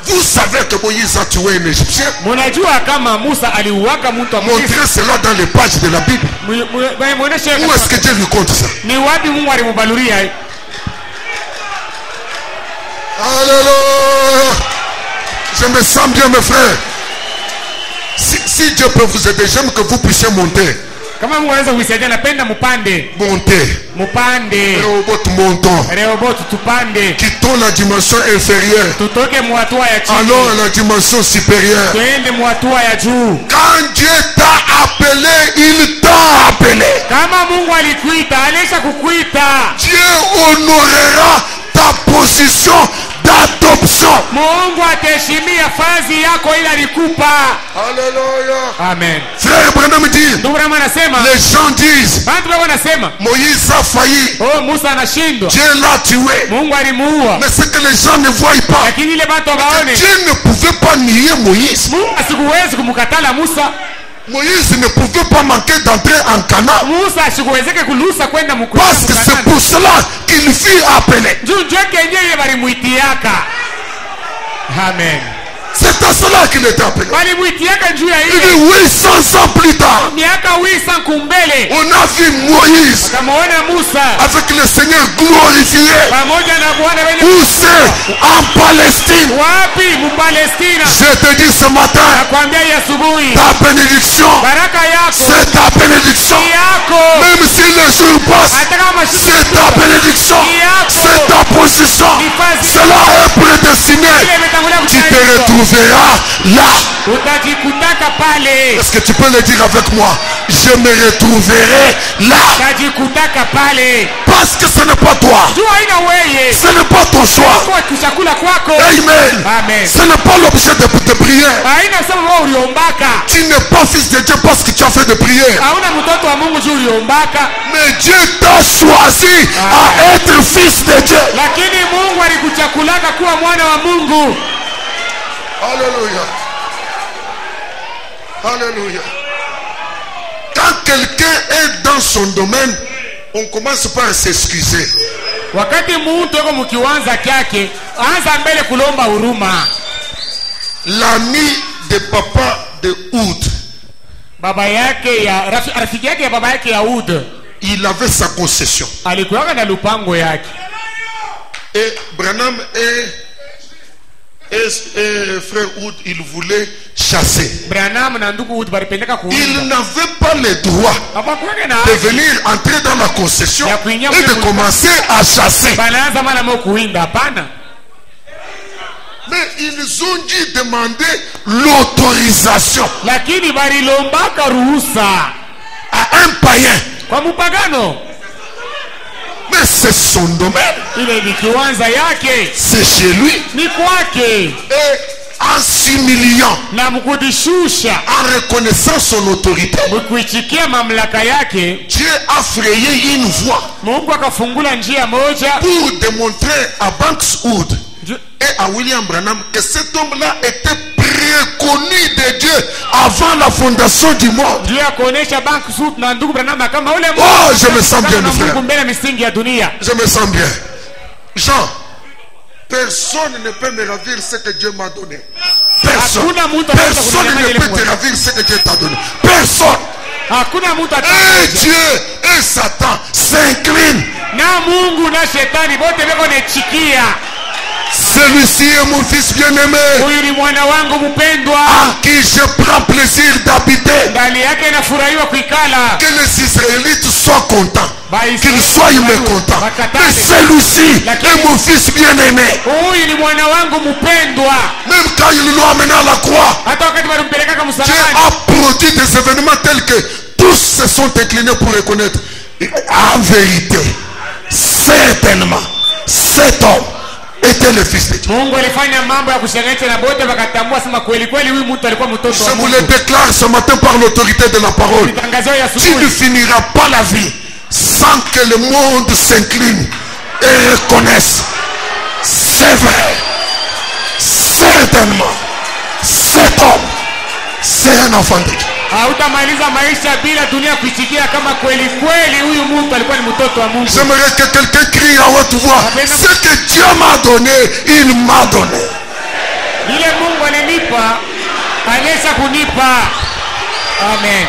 Vous savez que Moïse a tué un Égyptien. Mnajua kama Musa aliuaga mtu wa Misri. Montrez cela dans les pages de la Bible. Muoneshe Où est-ce que Dieu lui compte ça? ni wapi Mungu alimubaluria. Alléluia. Je me sens bien mes frères. Si Dieu peut vous aider, j'aime que vous puissiez monter. Kama Mungu anaweza kuisaidia, napenda mupande. Monter. Mupande. Rehoboth montons. Rehoboth tupande. Quittons la dimension inférieure. Tutoke muhatua ya chini. Allons à la dimension supérieure. Tuende muhatua ya juu. Quand Dieu t'a appelé, il t'a appelé. Kama Mungu alikuita, alisha kukuita. Dieu honorera ta position d'adoption. Mungu ataheshimia fazi yako ile alikupa. Alléluia. Amen. Frère Branham dit, Ndugu Branham anasema, les gens disent, watu wao wanasema, Moïse a failli. oh, Musa anashindwa. Dieu l'a tué. Mungu alimuua. Mais ce que les gens ne voient pas, Lakini ile watu waone, Dieu ne pouvait pas nier Moïse. Mungu asikuwezi kumkatala Musa. Moïse ne pouvait pas manquer d'entrer en Canaan. Musa asikuwezeke kulusa kwenda Parce que c'est pour cela qu'il fut appelé. Juu kenyewe balimuitiaka. Amen. C'est à cela qu'il était appelé. Balimuitiaka juu ya Il ile. dit 800 ans plus tard, Miaka 800 kumbele. on a vu Moïse Kamaona Musa avec le Seigneur glorifié. pamoja na Bwana wenye Où c'est? En Palestine. wapi Mpalestina. Je te dis ce matin, Nakwambia hii asubuhi, ta bénédiction, baraka yako c'est ta bénédiction. ni yako. Même si les jours passent, Hata kama c'est ta bénédiction. C'est ta position. Cela est prédestiné. ile imetangulia Tu te kutayarishwa. retrouveras là. Utajikutaka pale. Est-ce que tu peux le dire avec moi? Je me retrouverai là. Utajikutaka pale. Parce que ce n'est pas toi. Jua haina weye. Ce n'est pas ton choix. Kwa kuchakula kwako. Amen. Amen. Ce n'est pas l'objet de prière. Haina sababu wewe uliombaka. Tu n'es pas fils de Dieu parce que tu as fait de prière. Hauna mtoto wa Mungu juu uliombaka. Mais Dieu t'a choisi à être fils de Dieu. Lakini Mungu alikuchakulaka kuwa mwana wa Mungu. Alléluia. Alléluia. Quand quelqu'un est dans son domaine, on commence par s'excuser. Wakati mtu yuko mkiwanza kyake, anza mbele kulomba huruma. L'ami de papa de Oud, Baba yake ya rafiki yake ya baba yake ya Ud il avait sa concession. alikuwa na lupango yake. Et Branham et frère Oud, il voulait chasser. Branham na ndugu Ud balipendeka Il kuwinda. n'avait pas le droit Hapakuwa na de venir entrer dans la concession Ya kuingia et de mle- commencer à chasser. Banaanza mara moja kuwinda, hapana. Mais ils ont dû demander l'autorisation Lakini balilombaka ruhusa à un païen. kwa mpagano. Mais c'est son domaine. Ile ni kiwanza yake, C'est chez lui. ni kwake. Et en s'humiliant, Na mkudishusha, en reconnaissant son autorité, mkuichikia mamlaka yake, Dieu a frayé une voie Mungu akafungula njia moja pour démontrer à Banks Wood Ju- et à William Branham que cet homme-là était reconnu de Dieu avant la fondation du monde. Dieu akuonesha bank suit na ndugu Branham kama ule Mungu. Oh, je me sens bien, Mungu frère. mbele misingi ya dunia. Je me sens bien. Jean, personne ne peut me ravir ce que Dieu m'a donné. Personne. Personne ne peut te ravir ce que Dieu t'a donné. Personne. Hakuna mtu Et Dieu et Satan s'inclinent. na Mungu na shetani bote beko nechikia. Celui-ci est mon fils bien-aimé, Huyu ni mwana wangu mpendwa, en qui je prends plaisir d'habiter. ndani yake nafurahiwa kuikala. Que les Israélites soient contents, Baisraeli qu'ils soient mécontents. wakatane. Mais celui-ci est mon fils bien-aimé. Huyu ni mwana wangu mpendwa. Même quand ils l'ont amené à la croix, Hata wakati walimpeleka Dieu msalabani, a produit des événements tels que tous se sont inclinés pour reconnaître. En vérité, certainement, cet homme était le fils de Dieu. Mungu alifanya mambo ya kushangaza na bote wakatambua sema kweli kweli huyu mtu alikuwa mtoto Je wa vous Mungu. le déclare ce matin par l'autorité de la parole. Tangazo ya Tu ne asubuhi. finiras pas la vie sans que le monde s'incline et reconnaisse. C'est vrai. Certainement, cet homme, c'est un enfant de Dieu. Hautamaliza maisha bila dunia kuisikia kama kweli kweli huyu mtu alikuwa ni mtoto wa Mungu. J'aimerais que quelqu'un crie à haute voix. Ce que Dieu m'a donné, il m'a donné. Ile Mungu alinipa, anaweza kunipa. Amen.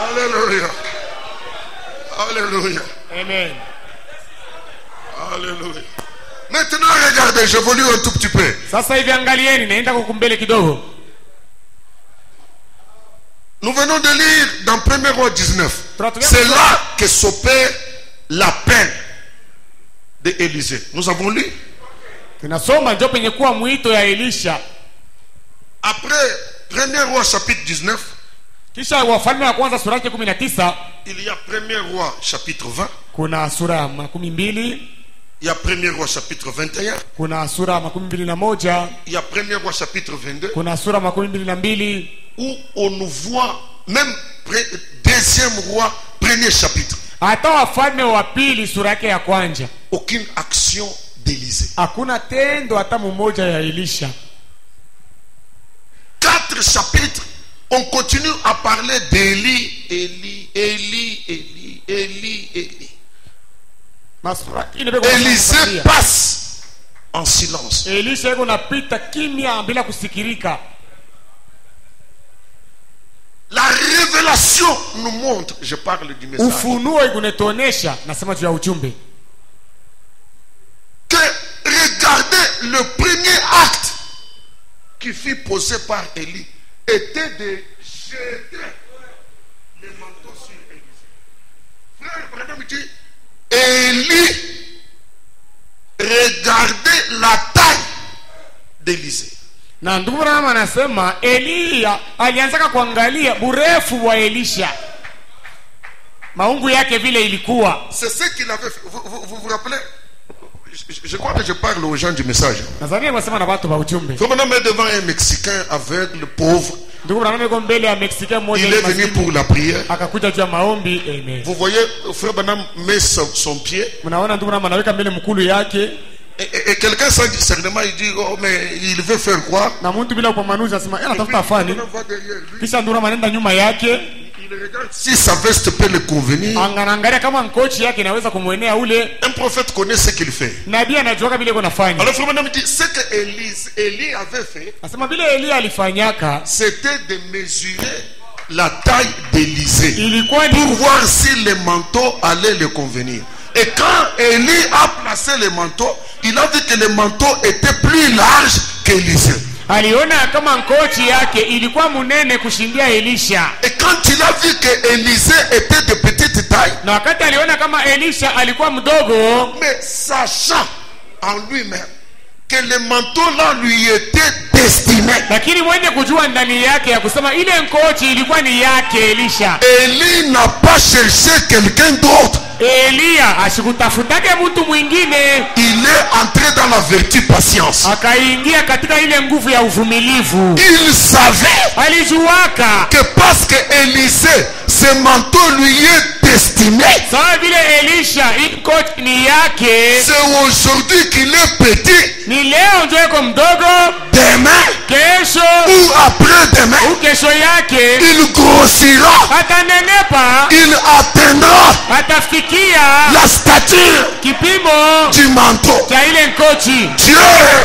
Alléluia. Alléluia. Amen. Alléluia. Maintenant, regardez, j'évolue un tout petit peu. Sasa hivi angalieni, naenda kukumbele kidogo. Nous venons de lire dans 1 Roi 19. C'est là que s'opère l'appel d'Élisée. Nous avons lu. Tunasoma ndio penye kuwa mwito ya Elisha. Après 1 Roi chapitre 19, Kisha Wafalme wa kwanza sura yake 19, il y a 1 Roi chapitre 20, kuna sura ya 12, il y a 1 Roi chapitre 21, kuna sura ya 21, il y a 1 Roi chapitre 22, kuna sura ya 22, où on nous voit même 2e Roi, 1er chapitre. hata Wafalme wa pili sura yake ya kwanza. Aucune action d'Élisée. Hakuna tendo hata mmoja ya Elisha. 4 chapitres, on continue à parler d'Élie, Élie. Élisée passe en silence. Elisha yuko napita kimya bila kusikirika. La révélation nous montre, je parle du message, Ufunuo ikunetuonesha, nasema juu ya ujumbe, que regardez, le premier acte qui fut posé par Élie était de jeter les manteaux sur Élisée. Frère, madame dit, Élie regardait la taille d'Élisée. na ndugu Branham anasema Elia alianzaka kuangalia burefu wa Elisha, maungu yake vile ilikuwa. C'est ce qu'il avait fait. Vous rappelez? Je crois que je parle aux gens du message. Nadhani anasema na watu wa ujumbe. Frère Branham est devant un Mexicain aveugle, pauvre. Ndugu Branham yuko mbele ya Mexicain mmoja, Il est venu pour la prière. akakuja juu ya maombi. Amen. Vous voyez, frère Branham met son pied. Mnaona ndugu Branham anaweka mbele mkulu yake, Et quelqu'un sans discernement, il dit, oh, mais il veut faire quoi? na mtu bila kupambanuza anasema yeye anatafuta afani. On va derrière lui. Kisha ndugu Branham anaenda nyuma yake, Il regarde si sa veste peut le convenir. anaangalia kama nkochi yake inaweza kumwenea ule. Un prophète connaît ce qu'il fait. Nabii anajua vile iko nafanya. Alors frère Branham dit, ce que Élie avait fait, Anasema vile Elia alifanyaka c'était de mesurer la taille d'Élisée ilikuwa pour ni voir si le manteau allait le convenir. Et quand Élie a placé le manteau, il a vu que le manteau était plus large qu'Élisée. aliona kama nkochi yake ilikuwa munene kushindia Elisha, Et quand il a vu que Élisée était de petite taille, na wakati aliona kama Elisha alikuwa mdogo, mais sachant en lui-même que le manteau là lui était destiné, lakini mwenye kujua ndani yake ya kusema ile nkochi ilikuwa ni yake Elisha, Élie n'a pas cherché quelqu'un d'autre. Elia asikutafutake mtu mwingine, Il est entré dans la vertu patience. akaingia katika ile nguvu ya uvumilivu. Il savait Alijuaka que parce que Élisée ce manteau lui est destiné. sawa vile Elisha iko ni yake, C'est aujourd'hui qu'il est petit. ni leo ndio yuko mdogo, Demain kesho ou après-demain, au kesho yake il grossira. atanenepa, Il atteindra atafikia la stature kipimo du manteau. cha ile nkochi. Dieu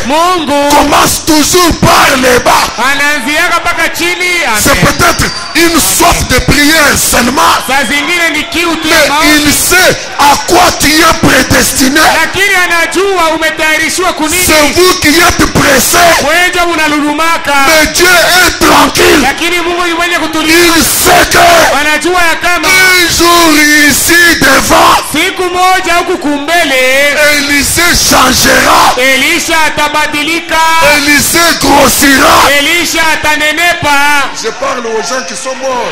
Mungu commence toujours par les bas. anaanziaka mpaka chini. C'est Amen. peut-être une soif de prière seulement, Saa zingine ni kiu tu ya mais il maombi, sait à quoi tu es prédestiné. lakini anajua umetayarishiwa kunini. C'est vous qui êtes pressés, Wenje munalulumaka, mais Dieu est tranquille. lakini Mungu ni mwenye kutulia. Il sait que Anajua ya kama un jour ici devant, siku moja huku kumbele Élisée changera, Elisha atabadilika, Élisée grossira. Elisha atanenepa. Je parle aux gens qui sont morts.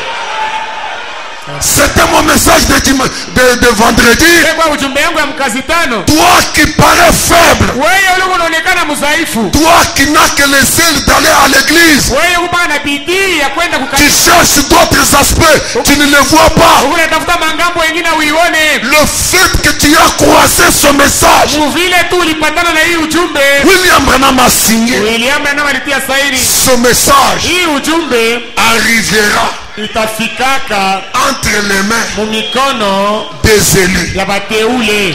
C'était mon message de vendredi. Kwa ujumbe yangu ya mkazi tano, Toi qui parais faible, wewe ulikuwa unaonekana mdhaifu, toi qui n'as que le zèle d'aller à l'église, wewe uko na bidii ya kwenda tu kukanisa, cherches d'autres aspects, tu ne les vois pas. unatafuta mangambo mengine uione. Le fait que tu as croisé ce message, Vile tu ulipatana na hii ujumbe, William Branham a signé. William Branham alitia saini. Ce message Hii ujumbe arrivera itafikaka entre les mains mumikono des élus. ya bateule.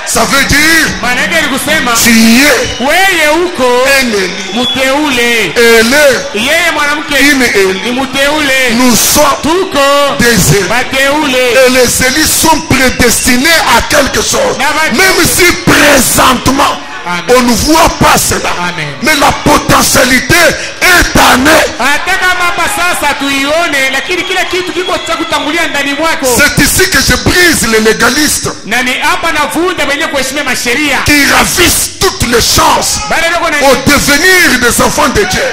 Ça veut dire, Maana yake ni kusema tu es wewe uko un élu. mteule, Élu, yeye mwanamke une élue. ni mteule, Nous sommes tuko des élus. bateule. Et les élus sont prédestinés à quelque chose. Même si présentement, Amen. on ne voit pas cela. Amen. Mais la potentialité est année. Hata kama hapa sasa tuione, lakini kila kitu kiko cha kutangulia ndani mwako. C'est ici que je brise les légalistes Na ni hapa navunja wenye kuheshimia masheria, qui ravissent toutes les chances bali ndio au devenir des enfants de Dieu.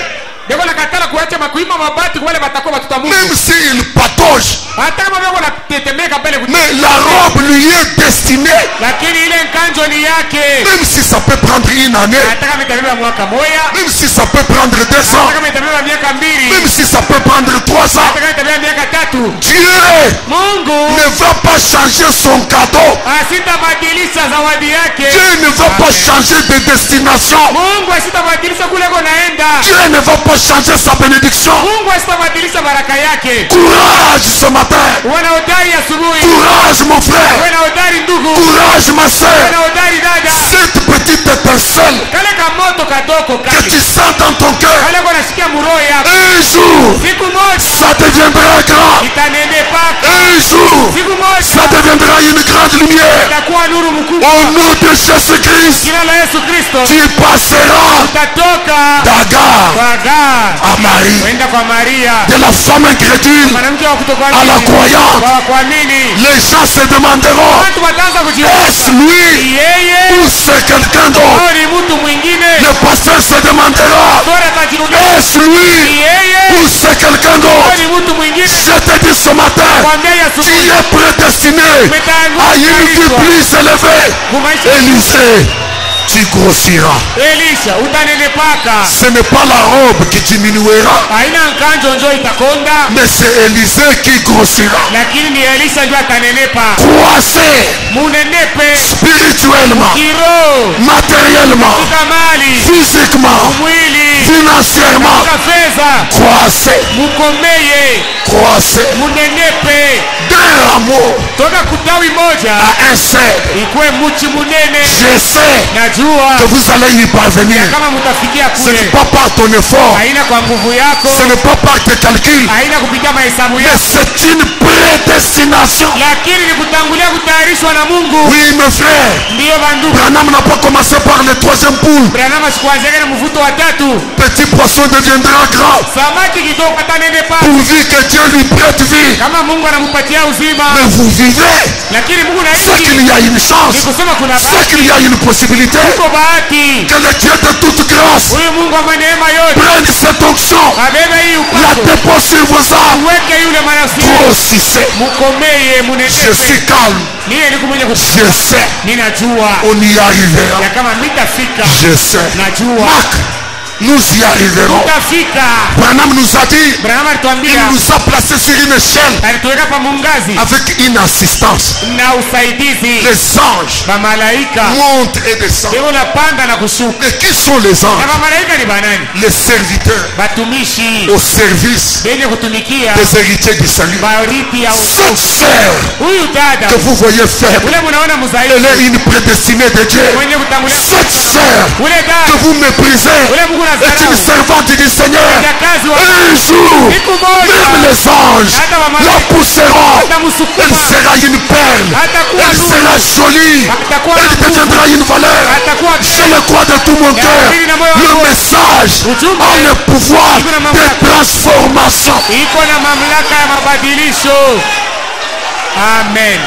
ndio nakatala kuacha makuima mabati kwa wale watakuwa watoto wa Mungu. Même s'il patauge, Hata kama wao wanatetemeka mbele kutu, mais la robe lui est destinée. lakini ile nkanjo ni yake. Même si ça peut prendre une année, Hata kama itabeba mwaka moja, même si ça peut prendre 2 ans, hata kama itabeba miaka mbili, même si ça peut prendre 3 ans, hata kama itabeba miaka tatu, Dieu Mungu ne va pas changer son cadeau. asitabadilisha zawadi yake. Dieu ne va pas changer de destination. Mungu asitabadilisha kule konaenda. Dieu ne va pas changer sa bénédiction. Mungu asitabadilisha baraka yake. Courage ce matin. Wana hodari asubuhi, Courage mon frère. wana hodari ndugu, Courage ma soeur. wana hodari dada. Cette petite étincelle Kale kamoto kadoko que kale, tu sens dans ton cœur, kale konashikia muroho yako, un jour, siku moja ça deviendra grand. itanenepaka, Un jour, siku ça moja deviendra une grande lumière. itakuwa nuru mkubwa. Au nom de Jésus-Christ, Jina la Yesu Kristo, tu passeras utatoka d'Agar kwa Agar à Marie, kwenda kwa Maria, de la femme incrédule mwanamke wa kutokuamini à la croyante. kwa kuamini. Les gens se demanderont, Watu wataanza kujiuliza, est-ce lui yeye ou c'est quelqu'un d'autre? au ni mtu mwingine? Le pasteur se demandera, Bora atajiuliza, est-ce lui yeye ou c'est quelqu'un au d'autre? ni mtu mwingine? Je te dis ce matin, Kwambia tu asubuhi es prédestiné à une vie plus élevée. kumaisha. Élisée, tu grossiras. Elisha utanenepaka, Ce n'est pas la robe qui diminuera, haina nkanjo njo itakonda, mais c'est Élisée qui grossira. lakini ni Elisha njo atanenepa. Croissez Munenepe spirituellement, kiroho, matériellement, katika mali, physiquement, mwili, financièrement. katika fedha. Croissez, Mukomeye, croissez munenepe, d'un rameau toka kutawi moja à un cèdre. ikuwe muchi munene. Je sais Najua que vous allez y parvenir. kama mutafikia Ce n'est kule, pas par ton effort, haina kwa nguvu yako, ce n'est pas par tes calculs, haina kupitia mahesabu mais yako, c'est une prédestination. lakini ni kutangulia kutayarishwa na Mungu. Oui, mes frères, Ndiyo bandugu, Branham n'a pas commencé par le troisième poule. Branham sikuanziaka na mvuto wa tatu. Petit poisson deviendra grand, Samaki kidogo atanenepa pourvu que Dieu lui prête vie. kama Mungu anampatia uzima, Mais vous vivez, lakini Mungu c'est naishi qu'il y a une ni chance, kusema kuna c'est bahati, qu'il y a une possibilité kuko bahati. que le Dieu de toute grâce Huyu Mungu wa neema yote prenne cette onction, abebe hii la upako, dépose sur vos âmes. uweke yule manafsi, Grossissez. mukomeye, Je munenepe. suis calme, Niye niko mwenye je sais, ninajua on y arrivera. ya kama mitafika, Je sais. najua. Marc nous y arriverons. tutafika. Branham nous a dit, Branham il alituambia nous a placés sur une échelle alituweka pa mungazi avec une assistance. na usaidizi. Les anges Bamalaika montent et descendent. ndio napanda na kushuka. Mais qui sont les Na anges? bamalaika ni banani? Les serviteurs Batumishi au service benye kutumikia des héritiers du salut. bariti ya Cette sœur huyu dada que vous voyez faible, ule munaona elle mzaifu est une prédestinée de Dieu. mwenye kutangulia Cette sœur ule que dada vous méprisez ule Mungu est une anasarau servante du Seigneur. kazi wa Un jour, siku moja même les anges la pousseront. Elle atamsukuma sera une perle. atakuwa Elle nuru sera jolie. atakuwa Elle deviendra une valeur. atakuwa Je le crois de tout mon cœur. Le message a le pouvoir de transformation. iko na mamlaka ya mabadilisho. Amen.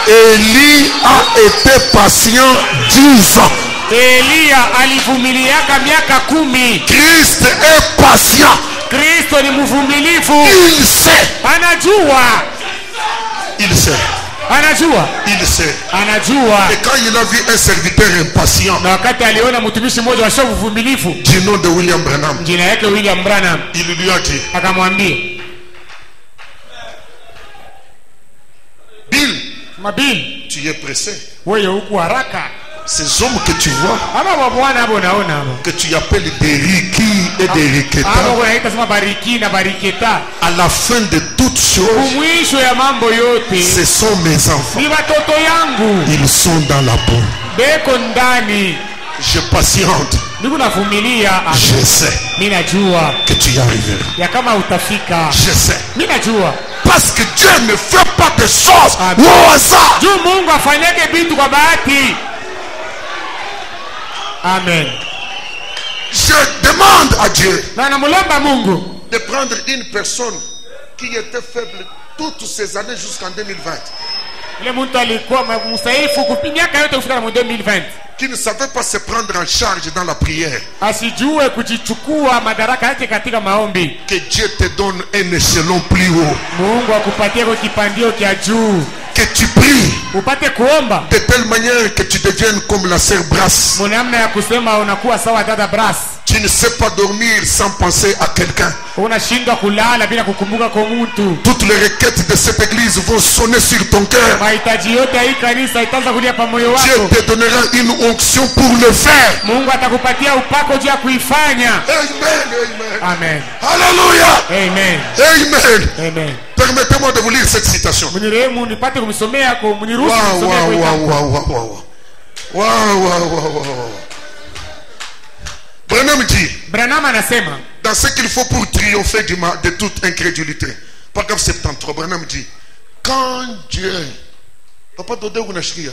Élie a été patient 10 ans. Elia alivumiliaka miaka 10. Christ est patient. Kristo ni mvumilivu. Il sait. Anajua. Il sait. Anajua. Il sait. Anajua. Et quand il a vu un serviteur impatient Na wakati aliona mtumishi mmoja wa shovu mvumilivu du nom de William Branham, jina yake William Branham, il lui a dit, akamwambia Bill, Mabil, tu es pressé. wewe huku haraka. Ces hommes que tu vois, Ama bwana hapo unaona hapo. que tu appelles des Riki et des Riketa, Hapo kunaita sema bariki na bariketa. à la fin de toutes choses, Mwisho ya mambo yote ce sont mes enfants. ni watoto yangu. Ils sont dans la boue. Beko ndani. Je patiente. Niko navumilia. Je sais Mimi najua que tu y arriveras. ya kama utafika. Je sais. Mimi najua. Parce que Dieu ne fait pas de choses au hasard. Juu Mungu afanyake vitu kwa bahati. Amen. Je demande à Dieu Na namulomba Mungu de prendre une personne qui était faible toutes ces années jusqu'en 2020, ile mtu alikuwa msaifu kupinyaka yote kufika mu 2020. qui ne savait pas se prendre en charge dans la prière. Asijue kujichukua madaraka yake katika maombi. Que Dieu te donne un échelon plus haut. Mungu akupatie kwa kipandio kia juu. Que tu pries Upate kuomba de telle manière que tu deviennes comme la sœur Brass. mwanamna ya kusema unakuwa sawa dada Brass. Tu ne sais pas dormir sans penser à quelqu'un. Unashindwa kulala bila kukumbuka kwa mtu. Toutes les requêtes de cette église vont sonner sur ton cœur. Mahitaji yote ya hii kanisa itaanza kulia pa moyo Dieu wako. te donnera une onction pour le faire. Mungu atakupatia upako juu ya kuifanya. Amen, amen. Amen. Alléluia. Amen. Amen. Amen. Permettez-moi de vous lire cette citation. Munirehemu nipate kumsomea kwa muniruhusu Waouh, kumsomea waouh, kwa waouh, waouh, waouh, waouh. Waouh, waouh, waouh, waouh. Branham dit, Branham anasema dans ce qu'il faut pour triompher de toute incrédulité. Paragraphe 73, Branham dit, quand Dieu, Papa Dodé Unashikia,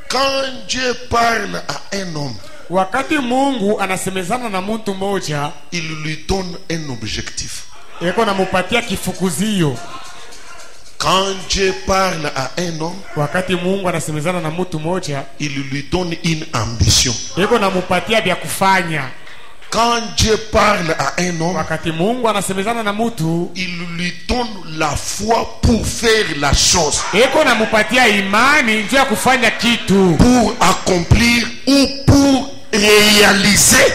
quand Dieu parle à un homme, wakati Mungu anasemezana na mtu mmoja, il lui donne un objectif. yeko namupatia kifukuzio. Quand Dieu parle à un homme, Wakati Mungu anasemezana na mtu mmoja, il lui donne une ambition. yeko namupatia vya kufanya. Quand Dieu parle à un homme, Wakati Mungu anasemezana na mtu, il lui donne la foi pour faire la chose, yeko namupatia imani njoo ya kufanya kitu, pour accomplir ou pour réaliser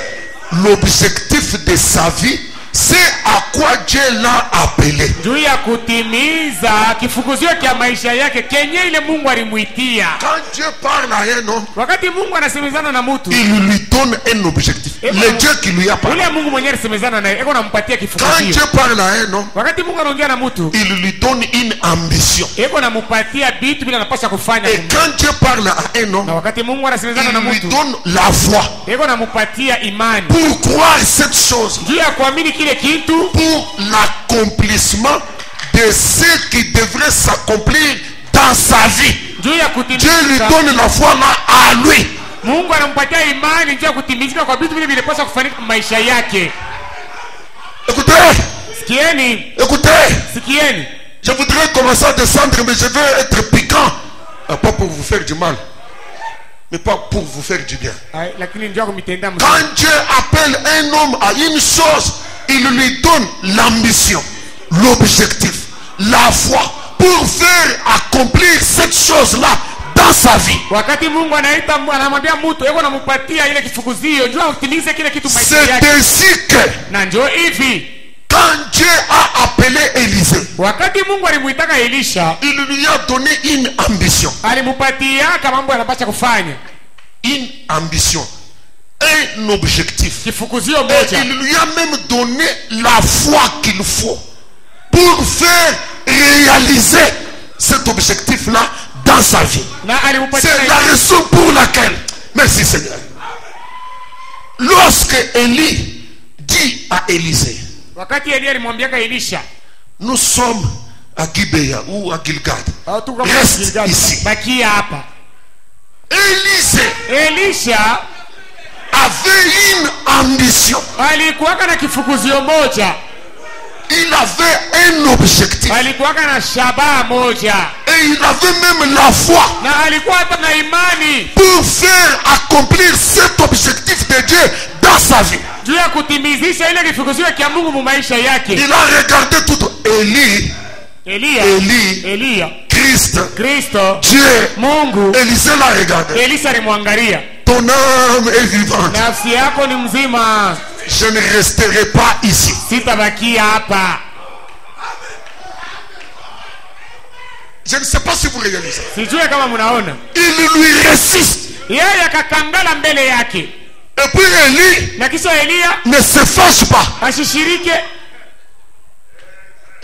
l'objectif de sa vie. C'est à quoi Dieu l'a appelé. juu ya kutimiza kifukuzio kia maisha yake kenye ile Mungu alimuitia. Quand Dieu parle à un homme, Wakati Mungu anasemezana na mtu, il lui donne un objectif. Le Dieu qui lui a parlé. ule Mungu mwenyewe alisemezana naye, yeko nampatia Quand kifukuzio. Dieu parle à un homme, Wakati Mungu anaongea na mtu, il lui donne une ambition. yeko namupatia vitu bila anapaswa kufanya. Et quand Dieu parle à un Na homme, wakati Mungu anasemezana na il lui mtu, donne la foi yeko namupatia imani pour croire cette chose, juu ya kuamini kile kitu, pour l'accomplissement de ce qui devrait s'accomplir dans sa vie. juu ya Dieu lui kutimiza. donne la foi là à lui. Mungu anampatia imani juu ya kutimizika kwa vitu vile vinapaswa kufanyika maisha yake. Écoutez, Sikieni, écoutez, sikieni. je voudrais commencer à descendre, mais je veux être piquant. Pas pour vous faire du mal, mais pas pour vous faire du bien. Ay, lakini njoo kumitenda mzuri. Quand Dieu appelle un homme à une chose, il lui donne l'ambition, l'objectif, la foi pour faire accomplir cette chose-là dans sa vie. Wakati Mungu anaita, anamwambia mtu yeye anampatia ile kifukuzio, njoo utimize kile kitu maisha C'est yake. ainsi que Na njoo hivi, quand Dieu a appelé Élisée, wakati Mungu alimuitaka Elisha, il lui a donné une ambition. alimupatia kama mambo anapaswa kufanya. Une ambition, un objectif. Kifukuzio Et moja. il lui a même donné la foi qu'il faut pour faire réaliser cet objectif-là dans sa vie. Na alimupatia C'est la raison pour laquelle, merci Seigneur, lorsque Élie dit à Élisée, wakati Elia alimwambia Elisha, nous sommes à Gibea ou à Gilgad, tuko reste Gilgal, ici. bakia hapa. Elisha avait une ambition. alikuwaka na kifukuzio moja, Il avait un objectif. alikuwaka na shabaha moja, Et il avait même la foi na alikuwa hata na imani pour faire accomplir cet objectif de Dieu dans sa vie. juu ya kutimizisha ile kifukuzio kia Mungu mu maisha yake. Il a regardé tout. Elia, Christ, Kristo, Dieu, Mungu. Élisée l'a regardé. Elisha alimwangalia, Ton âme est vivante. nafsi yako ni mzima, Je ne resterai pas ici. sitabakia hapa. Je ne sais pas si vous réalisez. Sijue kama mnaona, Il lui résiste. yeye akakangala mbele yake, Et puis Élie na kisha Elia ne se fâche pas. ashishirike.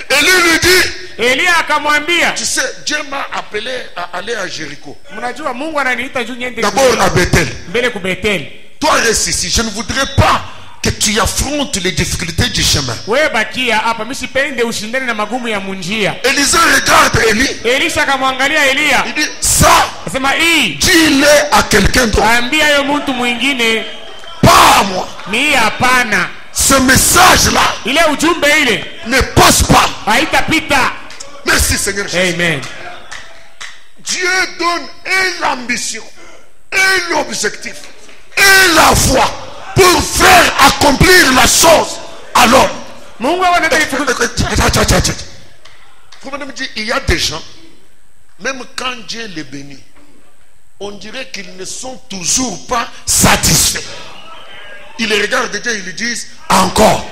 Élie lui dit, Elia akamwambia, tu sais, Dieu m'a appelé à aller à Jéricho. mnajua Mungu ananiita juu niende D'abord à Bethel. mbele ku Bethel. Toi reste ici. Je ne voudrais pas que tu affrontes les difficultés du chemin. Wewe bakia hapa, mimi sipende ushindane na magumu ya munjia. Élisée regarde Élie. Elisha akamwangalia Elia, Il dit, ça, akasema hii dis-le à quelqu'un d'autre. ambia yo mtu mwingine, Pas à moi. mimi hapana. Ce message-là Ile ujumbe ile ne passe pas. haitapita. Merci Seigneur Jésus. Amen. Dieu donne et l'ambition, et l'objectif, et la foi pour faire accomplir la chose à l'homme. Mungu anataka kifukuzio. Il y a des gens, même quand Dieu les bénit, on dirait qu'ils ne sont toujours pas satisfaits. Ils les regardent Dieu, ils lui disent encore.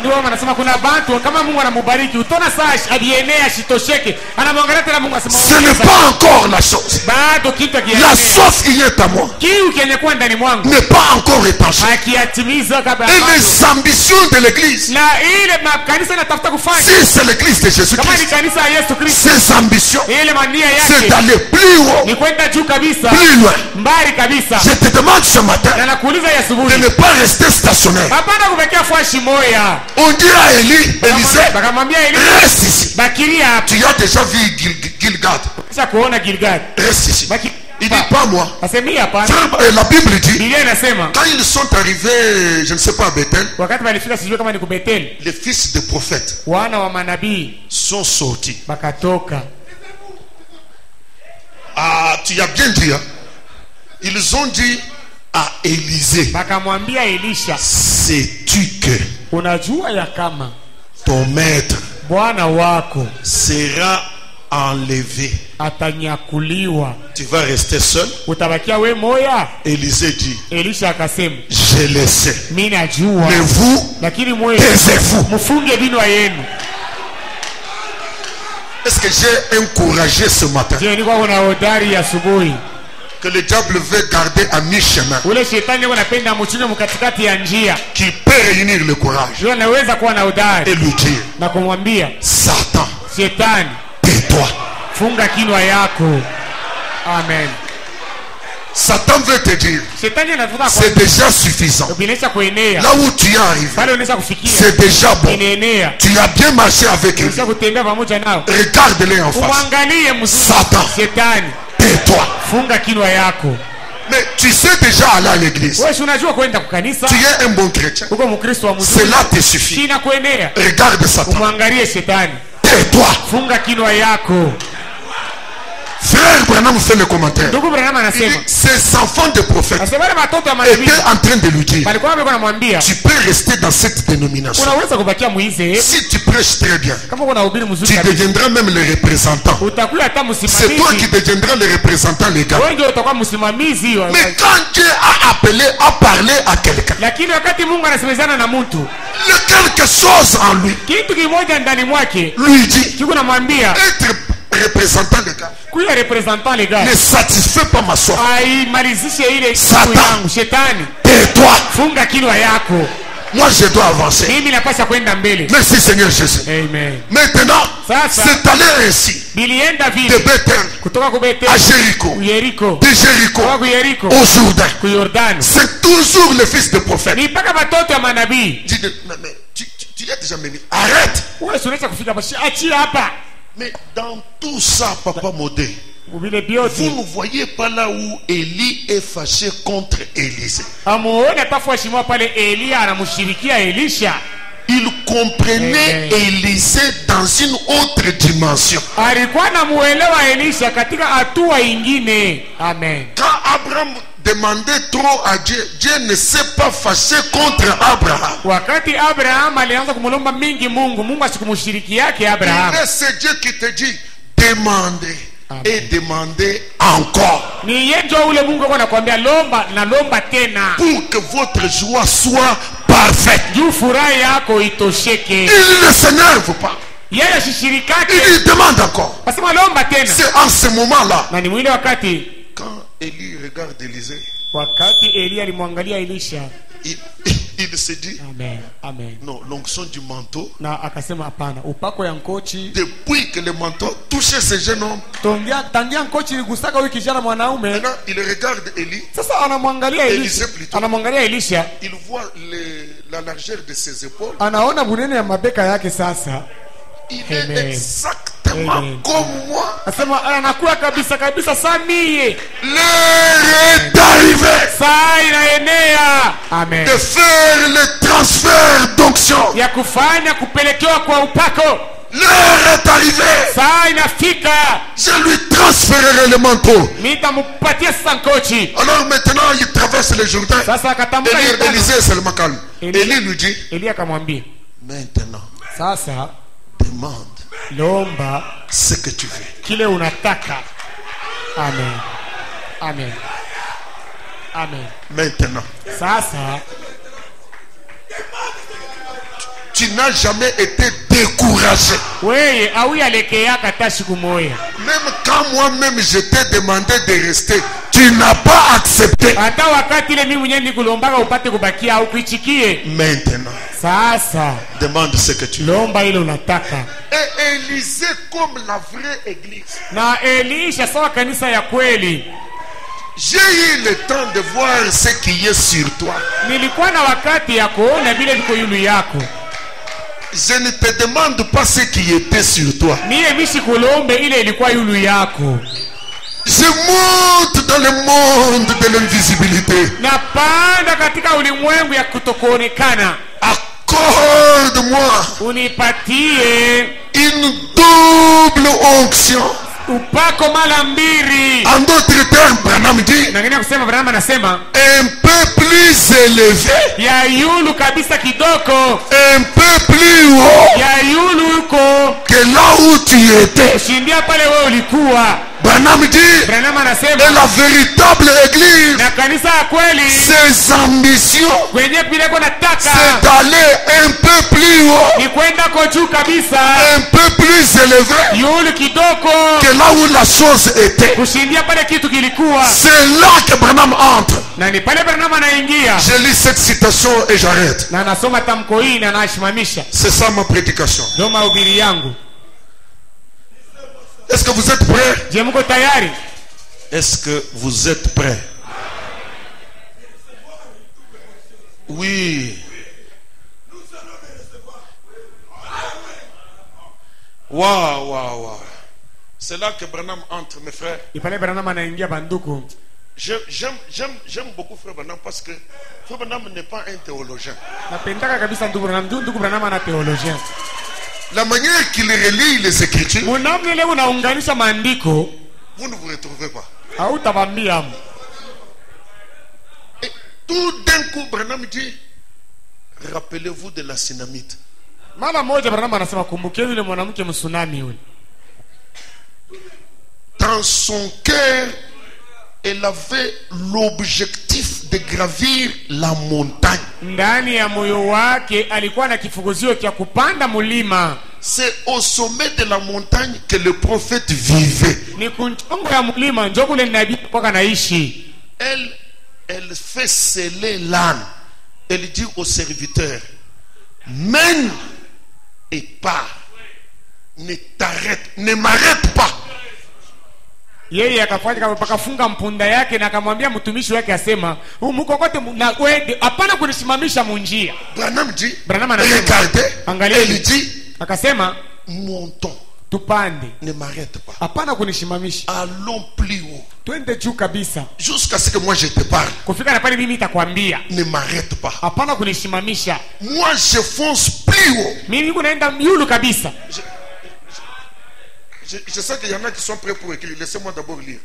Ndio wanasema kuna bantu kama Mungu anamubariki utona saa alienea shitosheke, anamwangalia tena Mungu asema Ce n'est pas encore la chose. bado kitu La kienea. soif qui est à moi Kiu kenye kwa ndani mwangu n'est pas encore épanchée. akiatimiza kabla Et bado. les ambitions de l'église, Na ile makanisa inatafuta kufanya si c'est l'église de kama ni Jésus-Christ, kanisa ya Yesu Kristo, ses ambitions, ile mania c'est yake d'aller plus haut, ni kwenda juu kabisa, plus loin. mbali kabisa. Je te demande ce matin Na nakuuliza ya de asubuhi, ne pas rester stationnaire. hapana kuwekea fashi moya. On dit à Élisée, Bakamwambia Elia, reste ici. bakiria hapa. Tu as déjà vu Gilgad. Kisha kuona Gilgal. Reste ici. Baki Il dit pas moi. asemia hapana. Frère, la Bible dit, Biblia inasema quand ils sont arrivés, je ne sais pas, à Bethel, wakati walifika, sijui kama ni ku Bethel, les fils des prophètes wana wa manabii sont sortis. bakatoka. Ah, tu as bien dit, hein? Ils ont dit à Élisée, Bakamwambia Elisha, sais-tu que unajua ya kama ton maître bwana wako sera enlevé? atanyakuliwa, Tu vas rester seul? utabakia we moya? Élisée dit, Elisha akasema, je le sais. mimi najua, Mais vous, lakini mwe taisez-vous. mfunge vinywa yenu. Est-ce que j'ai encouragé ce matin Je, niko kuna hodari asubuhi, que le diable veut garder à mi-chemin, ule shetani niko napenda mchunge mkatikati ya njia, qu'il peut réunir le courage ndio anaweza kuwa na et hodari lui dire, na kumwambia Satan, shetani, tais-toi. funga kinywa yako. Amen. Satan veut te dire, Shetani anataka c'est kwa déjà suffisant. binesha kuenea Là où tu es arrivé, pale, unaweza kufikia c'est déjà bon. inaenea, Tu as bien marché avec lui. unaweza kutembea pamoja nao. Regarde-les en face. Umwangalie mzuri. Satan. Shetani, Tais-toi. funga kinywa yako. Mais tu sais déjà aller à l'église. Wewe si unajua kwenda kwa kanisa, Tu es un bon chrétien. uko Mkristo wa mzuri, Cela te suffit. shina kuenea. Regarde Satan. Umwangalie shetani, Tais-toi. funga kinywa yako. Frère Branham fait le commentaire. Ndugu Branham Il dit, anasema ces enfants de prophètes asema wale watoto wa manabii étaient en train de lui dire, walikuwa wanamwambia tu peux rester dans cette dénomination. unaweza kubakia muize Si tu prêches très bien, kama unahubiri mzuri tu kabisa deviendras même le représentant. utakuwa hata C'est toi qui msimamizi deviendras le représentant légal. wewe ndio utakuwa msimamizi Mais quand Dieu a appelé à parler à quelqu'un, lakini wakati Mungu anasemezana na mtu le quelque chose en lui kitu kimoja ndani mwake lui dit, kiko namwambia être représentant légal kuya representant legal ne satisfait pas ma soif. aimalizishe ile Satan. kitu yangu shetani Tais-toi, funga kinywa yako moi je dois avancer. mimi napasha kwenda mbele. Merci Seigneur Jésus. Amen. Maintenant, Sasa. c'est allé ainsi Bilienda de vile Bethel kutoka ku Bethel à Jéricho, ku Yeriko de Jéricho kutoka ku Yeriko au Jourdain. ku Yordani C'est toujours le fils de prophète. ni mpaka watoto wa manabii. Dis, mais tu y as déjà mené. Arrête. Wewe unaweza kufika basi achia hapa Mais dans tout ça, papa Modé, vile vous vyote ne voyez pas là où Élie est fâché contre Élisée. amuone atafuashimwa pale Elia anamshirikia Elisha. Il comprenait Élisée dans une autre dimension. Alikuwa anamuelewa Elisha katika hatua ingine. Amen. Quand Abraham demandait trop à Dieu, Dieu ne s'est pas fâché contre Abraham. Wakati Abraham alianza kumulomba mingi Mungu, Mungu asikumshiriki yake Abraham. Mais c'est Dieu qui te dit, demandez et demandez encore. Ni yeye ndio ule Mungu anakuambia lomba na lomba tena. Pour que votre joie soit parfaite. Juu furaha yako itosheke. Il ne s'énerve pas. Yeye ashirikake. Il demande encore. Asema lomba tena. C'est en ce moment-là. Na ni mwile wakati Quand Élie regarde Élisée, wakati Elia alimwangalia Elisha. il se dit, Amen. Amen. non, l'onction du manteau, Na akasema hapana, upako ya nkochi depuis que le manteau touchait ce jeune homme, tangia nkochi iligusaka huyu kijana mwanaume. maintenant il regarde Élie, Sasa anamwangalia Elisha Elisha, plutôt. anamwangalia Elisha, il voit la largeur de ses épaules, anaona bunene ya mabeka yake. Sasa il Amen. est exactement Amen. comme moi. asema anakuwa kabisa kabisa saa mie L'heure est arrivée saa inaenea. Amen. de faire le transfert d'onction. Ya kufanya kupelekewa kwa upako. L'heure est arrivée. Saa inafika, Je lui transférerai le manteau. nitampatia sasa nkochi. Alors maintenant, il traverse le Jourdain. Sasa akatamka Yordani. Élisée est seulement calme. Élie- Élie lui dit, Elia akamwambia maintenant, sasa demande lomba ce que tu veux. kile unataka. Amen. Amen. Amen. Maintenant, Sasa tu n'as jamais été découragé. weye auyalekeaka hata siku moya. Même quand moi-même je t'ai demandé de rester, tu n'as pas accepté. Hata wakati ile mimi mwenyewe nikulombaka upate kubakia au kuichikie. Maintenant, Sasa demande ce que tu veux. lomba ile unataka. Et Élisée comme la vraie église. Na Elisha sawa kanisa ya kweli. J'ai eu le temps de voir ce qui est sur toi. Nilikuwa na wakati ya kuona vile viko yulu yako. Je ne te demande pas ce qui était sur toi. Mie mishi kulombe ile ilikuwa yulu yako. Je monte dans le monde de l'invisibilité. Napanda katika ulimwengu ya kutokuonekana. Accorde-moi Unipatie une double onction. upako mara mbili. En d'autres termes, Branham dit, Na ngine kusema Branham anasema un peu plus élevé, ya yulu kabisa kidogo. un peu plus haut Ya yulu uko que là où tu étais. shindia pale wewe ulikuwa. Branham dit, Branham et anasema la véritable église, na kanisa ya kweli ses ambitions, kwenye pileko nataka c'est d'aller un peu plus haut, ni kwenda kwa juu kabisa. un peu plus élevé Yulu kidogo que là où la chose était. kushindia pale kitu kilikuwa. C'est là que Branham entre. Na ni pale Branham anaingia Je lis cette citation et j'arrête. na anasoma tamko hili na anasimamisha. C'est ça ma prédication. Ndio mahubiri yangu. Est-ce que vous êtes prêts? Je, mko tayari? Est-ce que vous êtes prêts? Oui. Waouh, waouh, waouh. C'est là que Branham entre, mes frères. Ni pale Branham anaingia banduku. J'aime beaucoup Frère Branham parce que Frère Branham n'est pas un théologien. Napendaka kabisa ndugu Branham. Ndugu Branham ana theologien. La manière qu'il relie les Écritures, Munamne leo unaunganisha maandiko, Vous ne vous retrouvez pas. Hautavambia. Et tout d'un coup, Branham dit, rappelez-vous de la Sunamite. Mara moja Branham anasema kumbukeni yule mwanamke msunami yule. Dans son cœur, elle avait l'objectif de gravir la montagne. Ndani ya moyo wake alikuwa na kifuguzio cha kupanda mulima. C'est au sommet de la montagne que le prophète vivait. Ni kunchongo ya mulima ndio kule nabii kwa naishi. Elle fait sceller l'âne. Elle dit au serviteur, mène et pars. Ne m'arrête pas. Yeye akafanya pakafunga mpunda yake na akamwambia mtumishi wake asema, mkokote na wende hapana kunisimamisha munjia. Branham dit, regardez, elle dit, akasema, montons. Tupande. Ne m'arrête pas. Hapana kunishimamisha. Allons plus haut. Twende juu kabisa. Jusqu'à ce que moi je te parle. Kufika na pale mimi nitakwambia. Ne m'arrête pas. Hapana kunishimamisha. Moi je fonce plus haut. Mimi kunaenda yulu kabisa. Je sais qu'il y en a qui sont prêts pour écrire. Laissez-moi d'abord lire.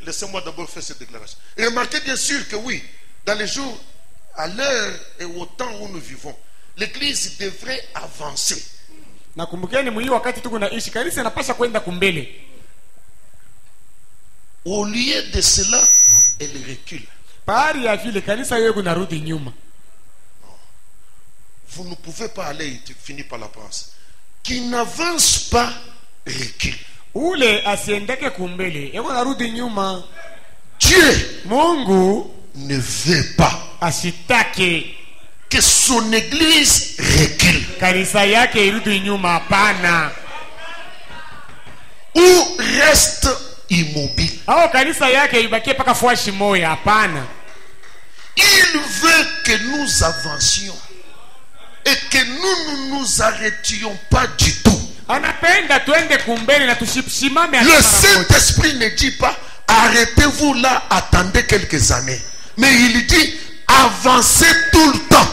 Laissez-moi d'abord faire cette déclaration. Et remarquez bien sûr que oui, dans les jours, à l'heure et au temps où nous vivons, l'église devrait avancer. Nakumbukeni mwi wakati tuko naishi kanisa inapaswa kwenda kumbele. Au lieu de cela, elle recule. Pari ya vile kanisa yeye kunarudi nyuma. Vous ne pouvez pas aller finir par la France. Qui n'avance pas recule. Ule asiendeke kumbele, yeye narudi nyuma. Dieu, Mungu ne veut pas asitake que son église recule. Kanisa yake irudi nyuma, hapana. Ou reste immobile. Au kanisa yake ibakie paka fuashi moya, hapana. Il veut que nous avancions et que nous ne nous arrêtions pas du tout. Anapenda tuende kumbele na tusimame. Le Saint-Esprit ne dit pas arrêtez-vous là, attendez quelques années. Mais il dit avancez tout le temps,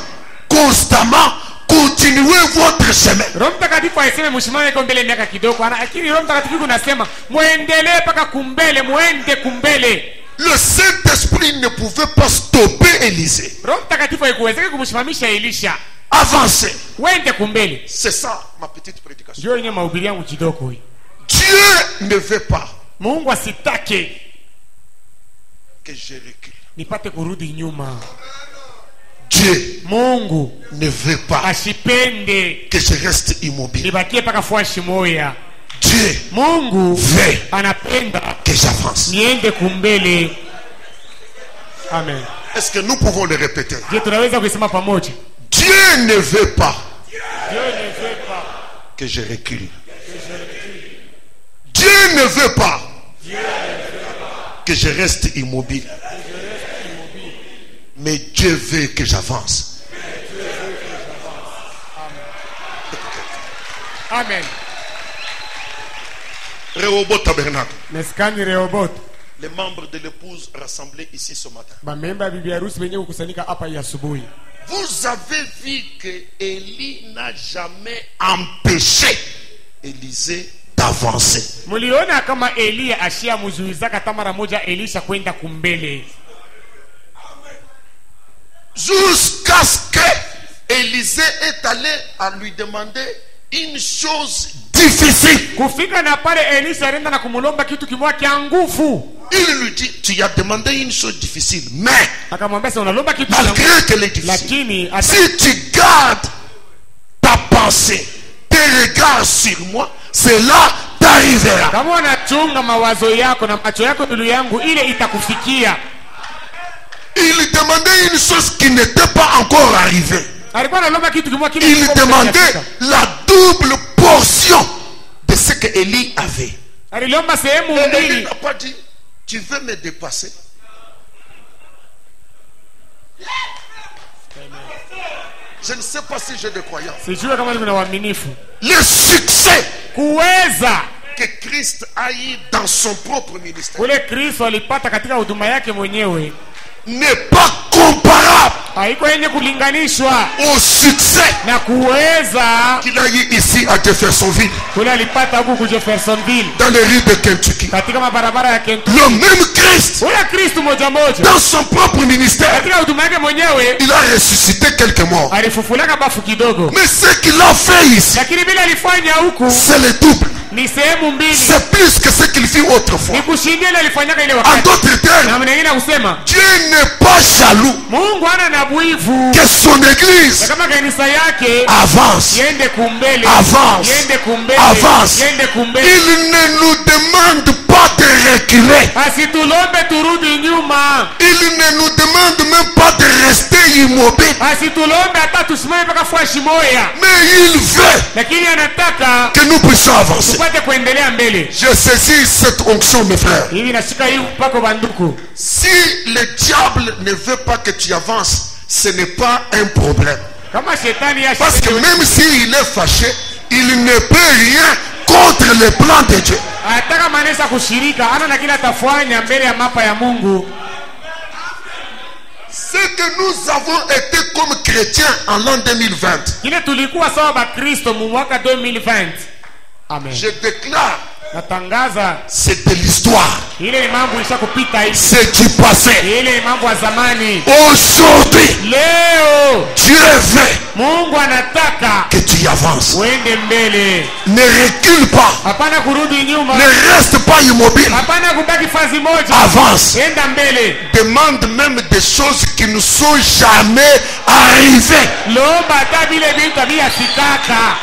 constamment, continuez votre chemin. Roho Mtakatifu aiseme mshimame kwa mbele miaka kidogo, lakini Roho Mtakatifu anasema muendelee paka kumbele, muende kumbele. Le Saint-Esprit ne pouvait pas stopper Élisée. Roho Mtakatifu haikuwezeka kumshimamisha Elisha. Avancez. Wende kumbele. C'est ça ma petite prédication. Ndio yenye mahubiri yangu kidogo hii. Dieu ne veut pas. Mungu asitake que je recule. Nipate kurudi nyuma. Dieu, Mungu ne veut pas asipende que je reste immobile. Nibakie paka fuashi moya. Dieu, Mungu veut anapenda que j'avance. Niende kumbele. Amen. Est-ce que nous pouvons le répéter? Je tunaweza kusema pamoja. Dieu ne veut pas. Dieu ne veut pas que je recule. Dieu ne veut pas que je reste immobile. Mais Dieu veut que j'avance. Amen. Rehoboth Tabernacle. Meskani Rehoboth. Les membres de l'épouse rassemblés ici ce matin. Vous avez vu que Élie n'a jamais empêché Élisée d'avancer. Muliona kama Elia ashia muzuiza kata mara moja Elisha kwenda kumbele. Jusqu'à ce que Élisée est allé à lui demander une chose difficile. Kufika na pale Elisha alienda na kumulomba kitu kimoja kia nguvu. Il lui dit, tu as demandé une chose difficile, mais akamwambia sasa unalomba kitu malgré qu'elle est difficile, si tu gardes ta pensée, tes regards sur moi, cela t'arrivera. Kama unachunga mawazo yako na macho yako juu yangu, ile itakufikia. Il demandait une chose qui n'était pas encore arrivée. Il demandait la double portion de ce que Élie avait. Élie n'a pas dit, tu veux me dépasser? Je ne sais pas si j'ai des croyants. Le succès que Christ a eu dans son propre ministère n'est pas comparable haiko yenye kulinganishwa au succès na kuweza qu'il a eu ici à Jeffersonville, kule alipata huku ku Jeffersonville dans les rues de Kentucky. katika mabarabara ya Kentucky. Le même Christ, Huyo Kristo moja moja dans son propre ministère, katika huduma yake mwenyewe il a ressuscité quelques morts. alifufulaka bafu kidogo, Mais ce qu'il a fait ici, lakini bila alifanya huku c'est le double. ni sehemu mbili, C'est plus que ce qu'il fit autrefois. ni kushindia ile alifanyaka ile En wakati. d'autres termes, Na mwingine kusema Dieu n'est pas jaloux Mungu hana na bwivu que son église kama kanisa yake avance. yende kumbele, Avance. yende kumbele, Avance. yende kumbele, Il ne nous demande pas de reculer. asitulombe turudi nyuma, Il ne nous demande même pas de rester immobile. asitulombe hata tusimame mpaka fashi moya, Mais il veut lakini anataka que nous puissions avancer. tupate kuendelea mbele. Je saisis cette onction, mes frères. Hivi nashika hii mpako banduku, Si le diable ne veut pas que tu avances, ce n'est pas un problème. kama shetani ya Parce que même s'il est fâché, il ne peut rien contre le plan de Dieu. ataka manesa kushirika ana na kila atafanya mbele ya mapa ya Mungu. Ce que nous avons été comme chrétiens en l'an 2020, Kile tulikuwa sawa ba Kristo mu mwaka 2020. Amen. je déclare, Natangaza c'est de l'histoire. ile ni mambo isha kupita hivi, C'est du passé. ile ni mambo ya zamani. Aujourd'hui, Leo Dieu veut Mungu anataka que tu avances. uende mbele, Ne recule pas. hapana kurudi nyuma, Ne reste pas immobile. hapana kubaki fazi moja, Avance. enda mbele. Demande même des choses qui ne sont jamais arrivées. Lomba hata vile vitu haviyafikaka,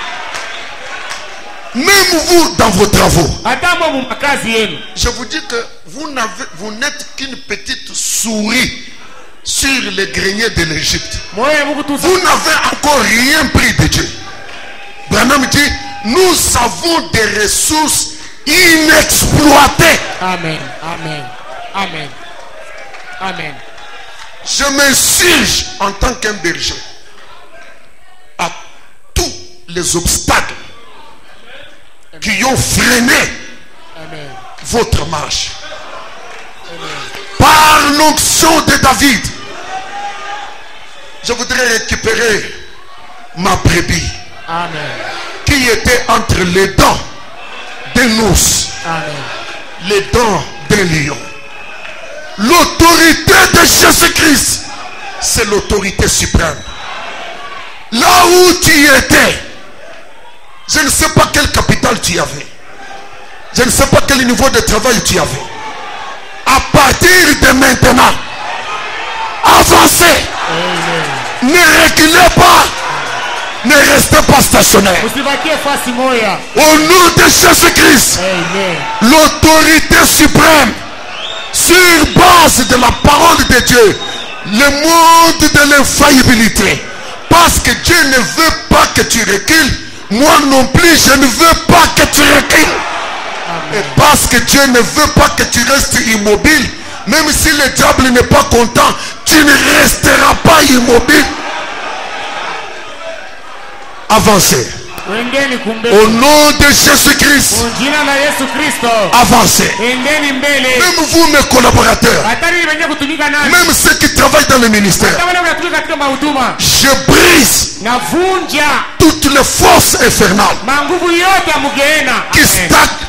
Même vous, dans vos travaux. hata mwa mu makazi yenu. Je vous dis que vous n'êtes qu'une petite souris sur les greniers de l'Égypte. Moyo Mungu tu Vous n'avez encore rien pris de Dieu. Branham dit, nous avons des ressources inexploitées. Amen, amen, amen, amen. Je m'insurge en tant qu'un berger à tous les obstacles qui ont freiné Amen. votre marche. Par l'onction de David, je voudrais récupérer ma brebis Amen. qui était entre les dents d'un ours, Amen. les dents d'un lion. L'autorité de Jésus-Christ, c'est l'autorité suprême. Là où tu étais, je ne sais pas quel capital tu avais. Je ne sais pas quel niveau de travail tu avais. À partir de maintenant, avancez. Amen. Ne reculez pas. Ne restez pas stationnaire. Usibakie fasi moya. Au nom de Jésus-Christ, Amen. l'autorité suprême, sur base de la parole de Dieu, le monde de l'infaillibilité. Parce que Dieu ne veut pas que tu recules. Moi non plus, je ne veux pas que tu recules. Et parce que Dieu ne veut pas que tu restes immobile, même si le diable n'est pas content, tu ne resteras pas immobile. Avancez. Wendeni kumbele. Au nom de Jésus-Christ, Jina la Yesu Kristo. avancez. Endeni mbele. Même vous, mes collaborateurs, Hatari wenye kutumika nani? même ceux qui travaillent dans le ministère, Hata wale wanatumika katika mahuduma. je brise Navunja toutes les forces infernales manguvu yote ya mgeena.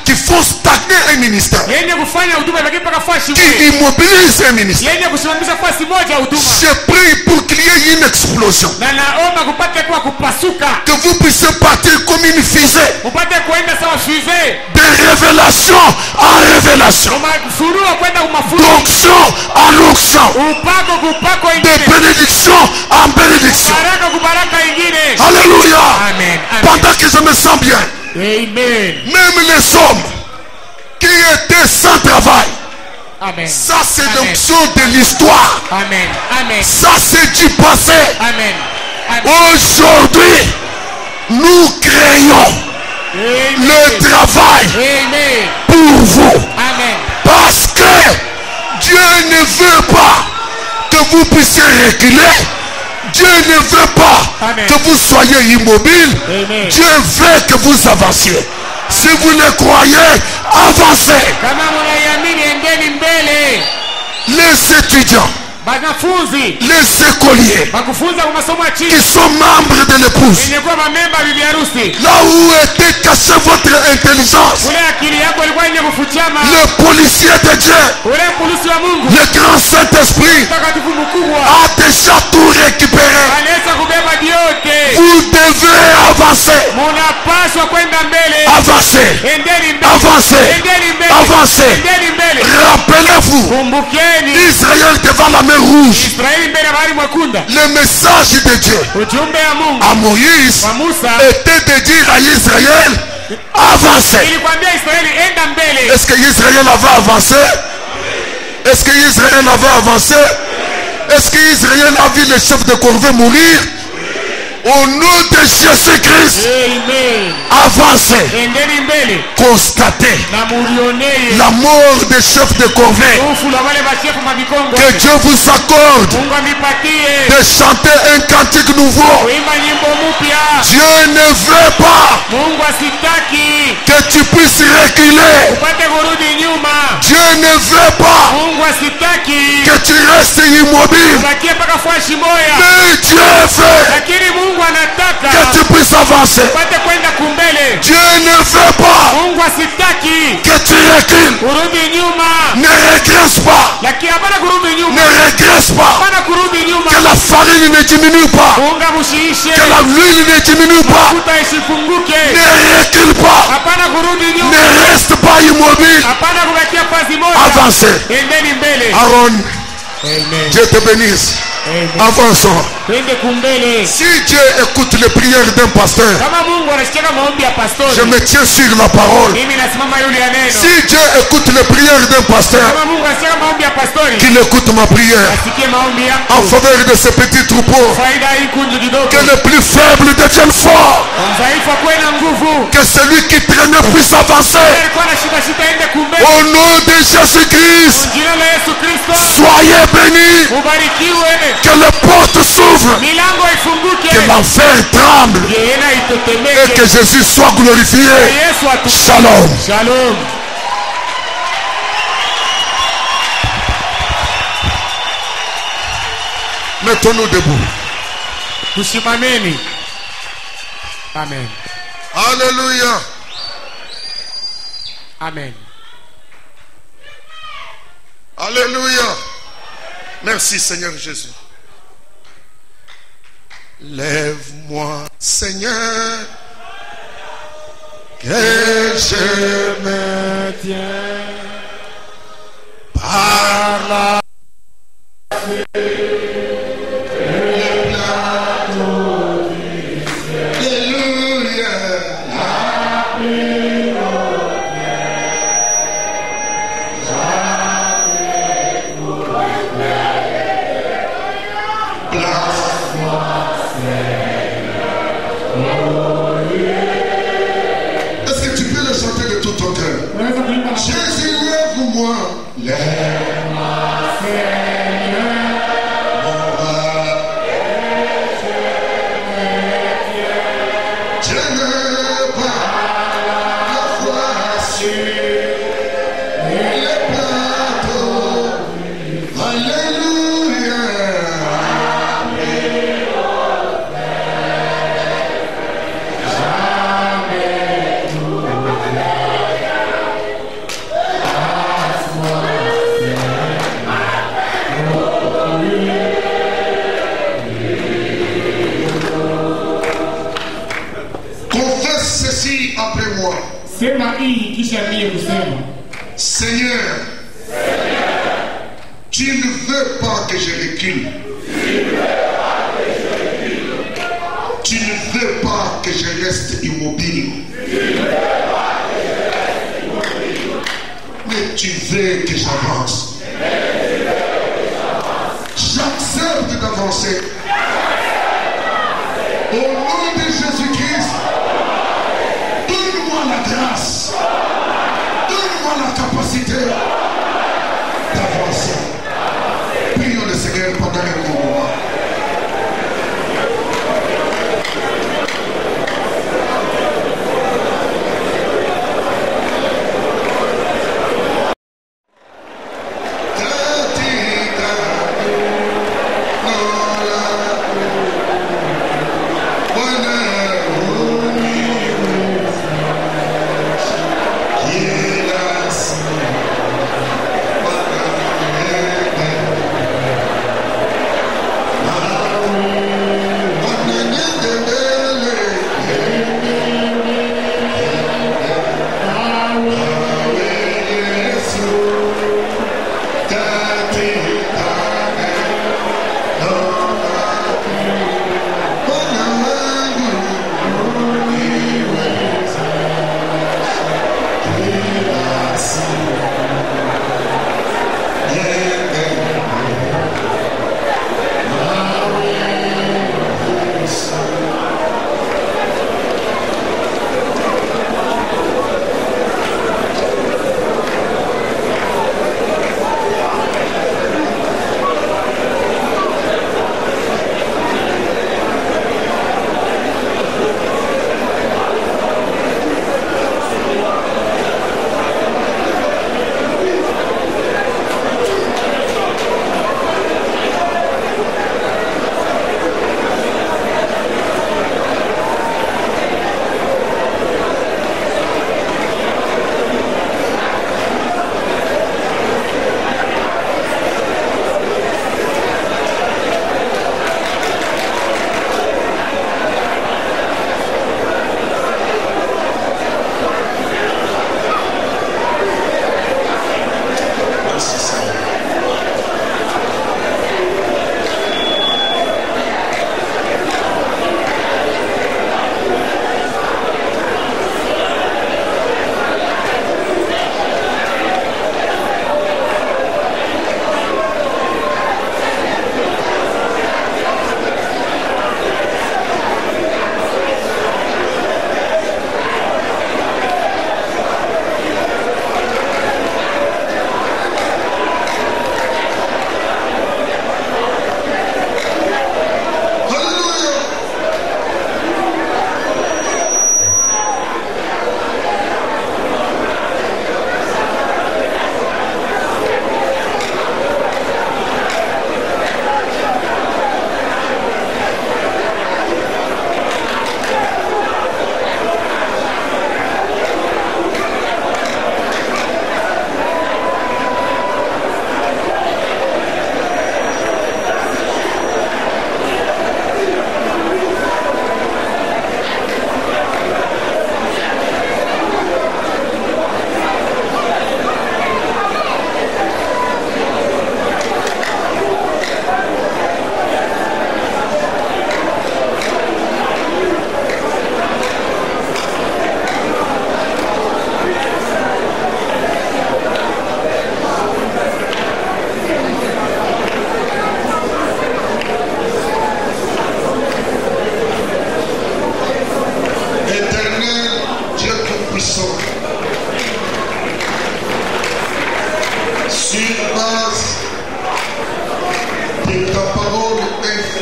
qui font stagner un ministère, Yenye kufanya huduma ibaki mpaka fashi qui moja. immobilisent un ministère. Yenye kusimamisha fasi moja ya huduma. Je prie pour qu'il y ait une explosion, Na naomba kupate kwa kupasuka. que vous puissiez partir comme une fusée, Upate kuenda sawa fusée. de révélation en révélation, Umafunuo kwenda umafunuo. d'onction en onction, Upako kupako de ingine. bénédiction en bénédiction. Baraka kubaraka ingine. Alléluia. Amen. Amen. Pendant que je me sens bien, Amen. même les hommes qui étaient sans travail, Amen. ça c'est Amen. l'onction de l'histoire. Amen. Amen. Ça c'est du passé. Amen. Amen. Aujourd'hui, nous créons le travail Amen. pour vous. Amen. Parce que Dieu ne veut pas que vous puissiez reculer. Dieu ne veut pas Amen. que vous soyez immobile. Amen. Dieu veut que vous avanciez. Si vous le croyez, avancez. Kama mnaiamini endeni mbele. Les étudiants, banafunzi les écoliers bakufunza kwa masomo ya qui chini sont membres de l'épouse. yenye kuwa mamemba bibi harusi. Là où était cachée votre intelligence, Ule akili yako ilikuwa yenye kufuchama, le policier de Dieu, ule polisi wa Mungu le grand Saint-Esprit mtakatifu mkubwa a déjà tout récupéré. anaweza kubeba vyote. Vous devez avancer. Munapaswa kwenda mbele. Avancez. Endeni mbele. Avancez. Endeni mbele. Avancez. Endeni mbele. Rappelez-vous, Kumbukeni Israël devant la mer rouge, Israeli mbele ya bahari mwekunda. le message de Dieu Ujumbe ya Mungu à Moïse kwa Musa était de dire à Israël, avancez. ilikwambia Israeli enda mbele. Est-ce que Israël avait avancé? Est-ce que Israël avait avancé? Est-ce que Israël a vu le chef de corvée mourir? Au nom de Jésus-Christ, Amen. avancez. Endeni mbele Constatez na mulionee la mort des chefs de corvée. ufu la wale bashefu mabikongo. Que Dieu vous accorde Mungu amipatie de chanter un cantique nouveau. kuimba nyimbo mpya. Dieu ne veut pas Mungu asitaki que tu puisses reculer. upate kurudi nyuma. Dieu ne veut pas Mungu asitaki que tu restes immobile. ubakie mpaka fashi moya, Mais Dieu veut lakini Mungu anataka que tu puisses avancer. upate kwenda kumbele. Dieu ne veut pas Mungu asitaki que tu recules. kurudi nyuma, Ne regresse pas. lakini hapana kurudi Ne nyuma, regresse pas. hapana kurudi nyuma. Que la farine ne diminue pas. Unga mushiishe, Que la huile ne diminue pas. mafuta isipunguke, Ne recule pas. hapana kurudi nyuma, Ne reste pas immobile. hapana kubakia pazi moja. Avancez. Endeni mbele. Aaron, Amen. Dieu te bénisse. Amen. Avançons. Twende kumbele. Si Dieu écoute les prières d'un pasteur, Kama Mungu anasikia maombi ya je pastori, me tiens sur la parole. mimi nasimama yule ya neno. Si Dieu écoute les prières d'un pasteur, Kama Mungu anasikia maombi ya pastori, qu'il écoute ma prière asikie maombi en yako. faveur de ce petit troupeau. Faida hii kunju kidogo. Que le plus faible devienne fort. Mdhaifu akuwe na nguvu. Que celui qui traîne puisse avancer. Alikuwa na shida shida ende kumbele. Au nom de Jésus-Christ, Jina la Yesu Kristo. soyez bénis. Ubarikiwe. Que les portes s'ouvrent. Milango ifunguke. Que l'enfer tremble. Yena Et itetemeke. que Jésus soit glorifié. Yesu atu. Shalom. Shalom. Mettons-nous debout. Tusimameni. Amen. Alléluia. Amen. Alléluia. Merci Seigneur Jésus. Lève-moi Seigneur, que je me Tiens. par la Est-ce que tu peux le chanter de tout ton cœur? Jésus, lève-moi. Lève-moi, Seigneur. Mon roi. Je ne pas la foi sur les plateaux. Alléluia. Confesse ceci après moi. Sema hii kisha mie kusema. Seigneur, tu ne veux pas que je recule. Tu ne veux pas que je reste immobile. Mais tu veux que j'avance. J'accepte d'avancer. Au nom de Jésus-Christ, donne-moi la grâce. Donne-moi la capacité d'avancer. Prions le Seigneur pendant un court moment. Thank you.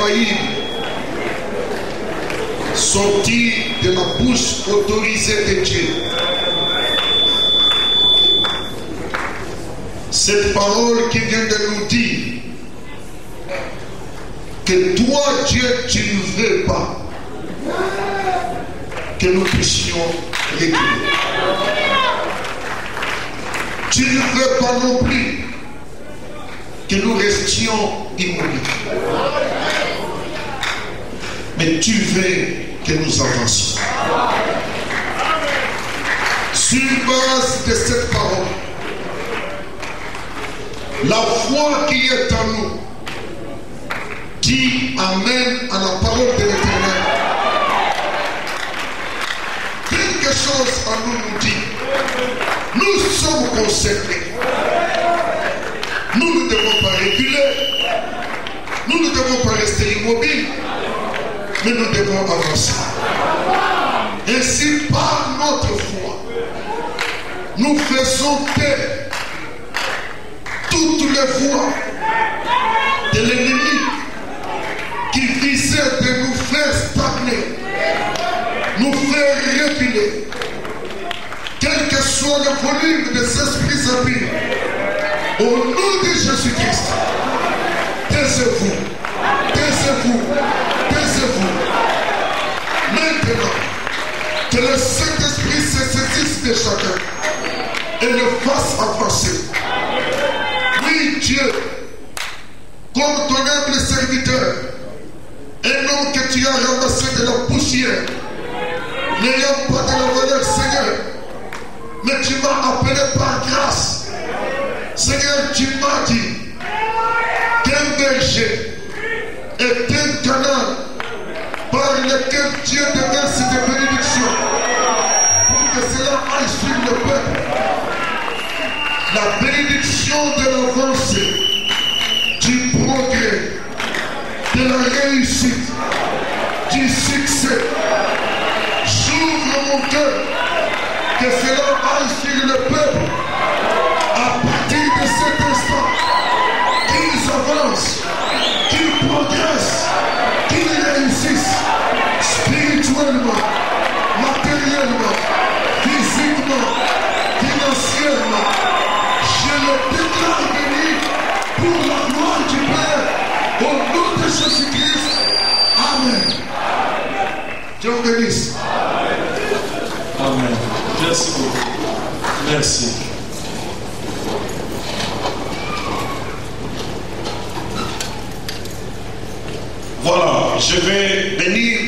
infaillible, sortie de la bouche autorisée de Dieu. Cette parole qui vient de nous dire que toi, Dieu, tu ne veux pas que nous puissions reculer. Tu ne veux pas non plus que nous restions immobiles. Mais tu veux que nous avancions. Sur base de cette parole, la foi qui est en nous dit Amen à la parole de l'Éternel. Quelque chose en nous nous dit, nous sommes concernés. Nous ne devons pas reculer, nous ne devons pas rester immobiles, mais nous devons avancer. Ainsi, par notre foi, nous faisons taire toutes les voies de l'ennemi qui visait de nous faire stagner, nous faire reculer. Quel que soit le volume des esprits impies, au nom de Jésus-Christ, taisez-vous, taisez-vous, taisez-vous. Maintenant, que le Saint-Esprit se saisisse de chacun et le fasse avancer. Oui, Dieu, comme ton humble serviteur, un homme que tu as ramassé de la poussière, n'ayant pas de la valeur, Seigneur, mais tu m'as appelé par grâce. Seigneur, tu m'as dit qu'un berger est un canal par lequel Dieu déverse des bénédictions pour que cela aille sur le peuple. La bénédiction de l'avancée, du progrès, de la réussite, du succès. J'ouvre mon cœur, que cela aille sur le peuple. À partir de cet instant, qu'ils avancent, qu'ils progressent, qu'ils réussissent spirituellement, matériellement, physiquement, financièrement. Je le déclare béni pour la gloire du Père, au nom de Jésus-Christ. Amen. Dieu vous bénisse. Amen. Merci beaucoup. Merci. Voilà, je vais bénir